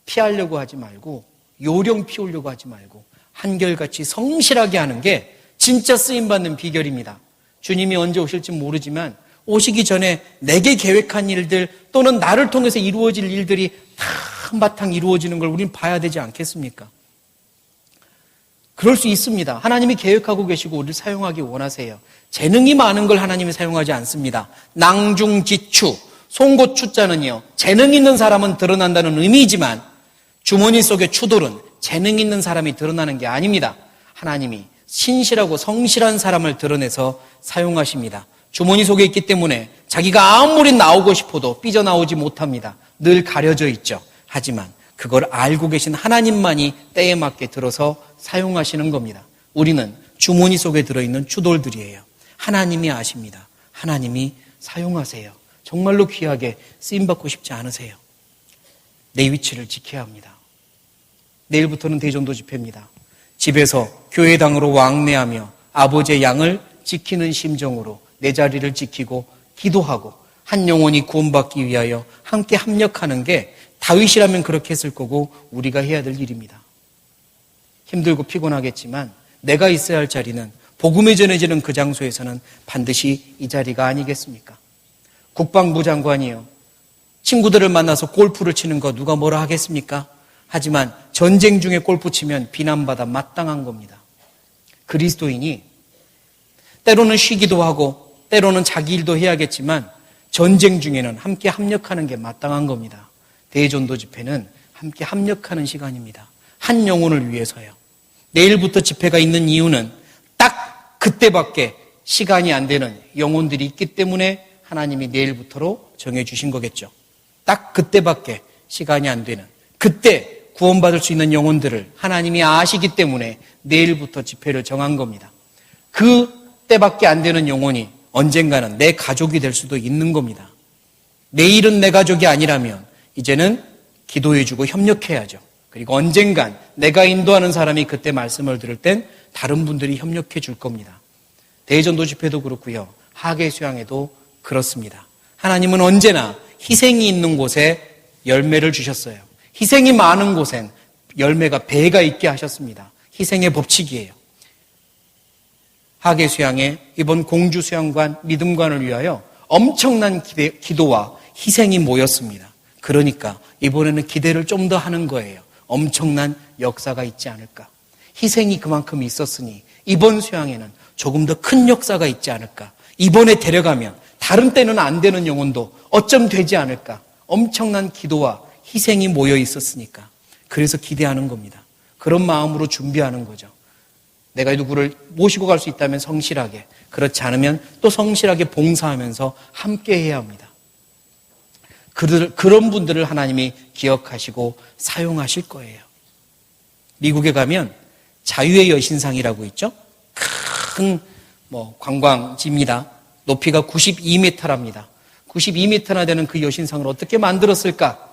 피하려고 하지 말고, 요령 피우려고 하지 말고 한결같이 성실하게 하는 게 진짜 쓰임받는 비결입니다. 주님이 언제 오실지 모르지만 오시기 전에 내게 계획한 일들 또는 나를 통해서 이루어질 일들이 다 한바탕 이루어지는 걸 우리는 봐야 되지 않겠습니까? 그럴 수 있습니다. 하나님이 계획하고 계시고 우리를 사용하기 원하세요. 재능이 많은 걸 하나님이 사용하지 않습니다. 낭중지추, 송곳추자는요, 재능 있는 사람은 드러난다는 의미이지만 주머니 속의 추돌은 재능 있는 사람이 드러나는 게 아닙니다. 하나님이 신실하고 성실한 사람을 드러내서 사용하십니다. 주머니 속에 있기 때문에 자기가 아무리 나오고 싶어도 삐져나오지 못합니다. 늘 가려져 있죠. 하지만 그걸 알고 계신 하나님만이 때에 맞게 들어서 사용하시는 겁니다. 우리는 주머니 속에 들어있는 추돌들이에요. 하나님이 아십니다. 하나님이 사용하세요. 정말로 귀하게 쓰임받고 싶지 않으세요? 내 위치를 지켜야 합니다. 내일부터는 대전도 집회입니다. 집에서 교회당으로 왕래하며 아버지의 양을 지키는 심정으로 내 자리를 지키고 기도하고 한 영혼이 구원받기 위하여 함께 합력하는 게 다윗이라면 그렇게 했을 거고 우리가 해야 될 일입니다. 힘들고 피곤하겠지만 내가 있어야 할 자리는, 복음이 전해지는 그 장소에서는 반드시 이 자리가 아니겠습니까? 국방부 장관이요, 친구들을 만나서 골프를 치는 거 누가 뭐라 하겠습니까? 하지만 전쟁 중에 골프 치면 비난받아 마땅한 겁니다. 그리스도인이 때로는 쉬기도 하고 때로는 자기 일도 해야겠지만 전쟁 중에는 함께 합력하는 게 마땅한 겁니다. 대전도 집회는 함께 합력하는 시간입니다. 한 영혼을 위해서요. 내일부터 집회가 있는 이유는 딱 그때밖에 시간이 안 되는 영혼들이 있기 때문에 하나님이 내일부터로 정해주신 거겠죠. 딱 그때밖에 시간이 안 되는, 그때 구원받을 수 있는 영혼들을 하나님이 아시기 때문에 내일부터 집회를 정한 겁니다. 그 때밖에 안 되는 영혼이 언젠가는 내 가족이 될 수도 있는 겁니다. 내일은 내 가족이 아니라면 이제는 기도해주고 협력해야죠. 그리고 언젠간 내가 인도하는 사람이 그때 말씀을 들을 땐 다른 분들이 협력해 줄 겁니다. 대전도 집회도 그렇고요. 하계 수양에도 그렇습니다. 하나님은 언제나 희생이 있는 곳에 열매를 주셨어요. 희생이 많은 곳엔 열매가 배가 있게 하셨습니다. 희생의 법칙이에요. 하계 수양에 이번 공주 수양관 믿음관을 위하여 엄청난 기도와 희생이 모였습니다. 그러니까 이번에는 기대를 좀 더 하는 거예요. 엄청난 역사가 있지 않을까. 희생이 그만큼 있었으니 이번 수양에는 조금 더 큰 역사가 있지 않을까. 이번에 데려가면 다른 때는 안 되는 영혼도 어쩜 되지 않을까. 엄청난 기도와 희생이 모여 있었으니까. 그래서 기대하는 겁니다. 그런 마음으로 준비하는 거죠. 내가 누구를 모시고 갈 수 있다면 성실하게, 그렇지 않으면 또 성실하게 봉사하면서 함께 해야 합니다. 그런 분들을 하나님이 기억하시고 사용하실 거예요. 미국에 가면 자유의 여신상이라고 있죠. 큰 관광지입니다. 높이가 92m랍니다. 92m나 되는 그 여신상을 어떻게 만들었을까?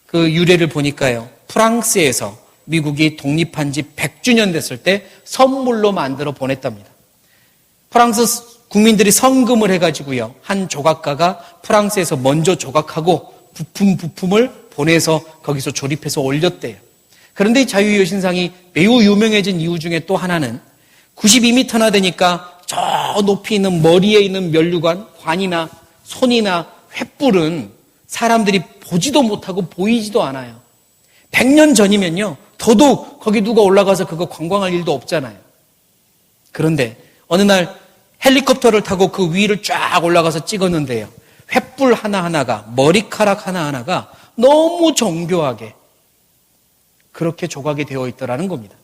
그 유래를 보니까요. 프랑스에서 미국이 독립한 지 100주년 됐을 때 선물로 만들어 보냈답니다. 프랑스 국민들이 성금을 해가지고요. 한 조각가가 프랑스에서 먼저 조각하고 부품을 보내서 거기서 조립해서 올렸대요. 그런데 이 자유의 여신상이 매우 유명해진 이유 중에 또 하나는 92m나 되니까 저 높이 있는 머리에 있는 면류관, 관이나 손이나 횃불은 사람들이 보지도 못하고 보이지도 않아요. 100년 전이면요. 더더욱 거기 누가 올라가서 그거 관광할 일도 없잖아요. 그런데 어느 날 헬리콥터를 타고 그 위를 쫙 올라가서 찍었는데요. 횃불 하나하나가, 머리카락 하나하나가 너무 정교하게 그렇게 조각이 되어 있더라는 겁니다.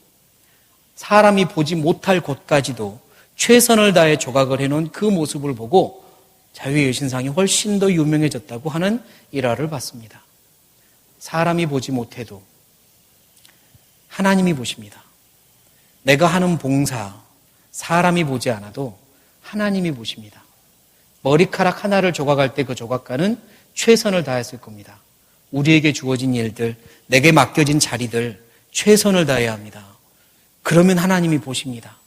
사람이 보지 못할 곳까지도 최선을 다해 조각을 해놓은 그 모습을 보고 자유의 여신상이 훨씬 더 유명해졌다고 하는 일화를 봤습니다. 사람이 보지 못해도 하나님이 보십니다. 내가 하는 봉사, 사람이 보지 않아도 하나님이 보십니다. 머리카락 하나를 조각할 때 그 조각가는 최선을 다했을 겁니다. 우리에게 주어진 일들, 내게 맡겨진 자리들 최선을 다해야 합니다. 그러면 하나님이 보십니다.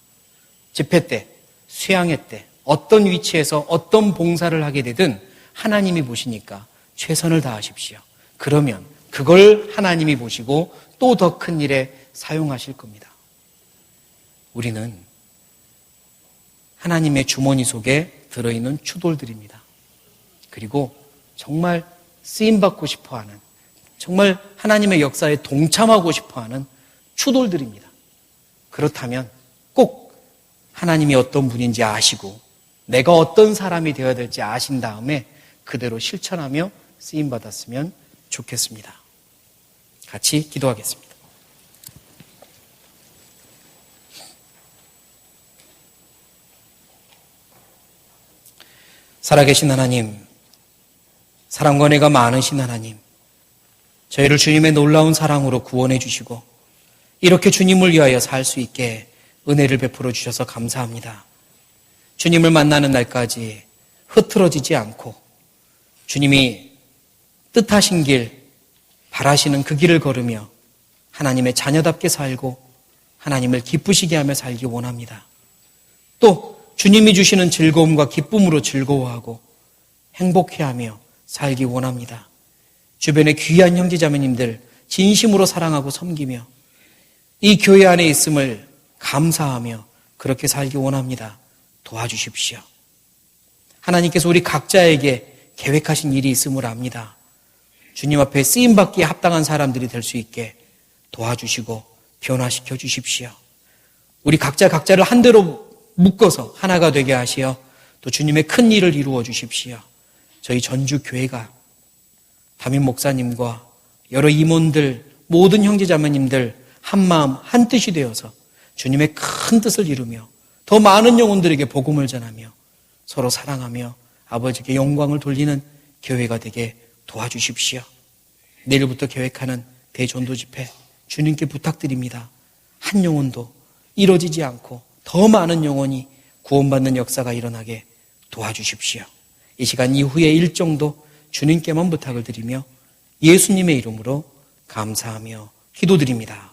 집회 때, 수양회 때, 어떤 위치에서 어떤 봉사를 하게 되든 하나님이 보시니까 최선을 다하십시오. 그러면 그걸 하나님이 보시고 또 더 큰 일에 사용하실 겁니다. 우리는 하나님의 주머니 속에 들어있는 추돌들입니다. 그리고 정말 쓰임받고 싶어하는, 정말 하나님의 역사에 동참하고 싶어하는 추돌들입니다. 그렇다면 꼭 하나님이 어떤 분인지 아시고 내가 어떤 사람이 되어야 될지 아신 다음에 그대로 실천하며 쓰임받았으면 좋겠습니다. 같이 기도하겠습니다. 살아계신 하나님, 사랑과 은혜가 많으신 하나님, 저희를 주님의 놀라운 사랑으로 구원해 주시고 이렇게 주님을 위하여 살 수 있게 은혜를 베풀어 주셔서 감사합니다. 주님을 만나는 날까지 흐트러지지 않고 주님이 뜻하신 길, 바라시는 그 길을 걸으며 하나님의 자녀답게 살고 하나님을 기쁘시게 하며 살기 원합니다. 또 주님이 주시는 즐거움과 기쁨으로 즐거워하고 행복해하며 살기 원합니다. 주변의 귀한 형제자매님들 진심으로 사랑하고 섬기며 이 교회 안에 있음을 감사하며 그렇게 살기 원합니다. 도와주십시오. 하나님께서 우리 각자에게 계획하신 일이 있음을 압니다. 주님 앞에 쓰임받기에 합당한 사람들이 될 수 있게 도와주시고 변화시켜 주십시오. 우리 각자를 한 대로 묶어서 하나가 되게 하시어 또 주님의 큰 일을 이루어 주십시오. 저희 전주교회가 담임 목사님과 여러 임원들, 모든 형제자매님들 한마음 한뜻이 되어서 주님의 큰 뜻을 이루며 더 많은 영혼들에게 복음을 전하며 서로 사랑하며 아버지께 영광을 돌리는 교회가 되게 도와주십시오. 내일부터 계획하는 대전도 집회 주님께 부탁드립니다. 한 영혼도 이뤄지지 않고 더 많은 영혼이 구원받는 역사가 일어나게 도와주십시오. 이 시간 이후의 일정도 주님께만 부탁을 드리며 예수님의 이름으로 감사하며 기도드립니다.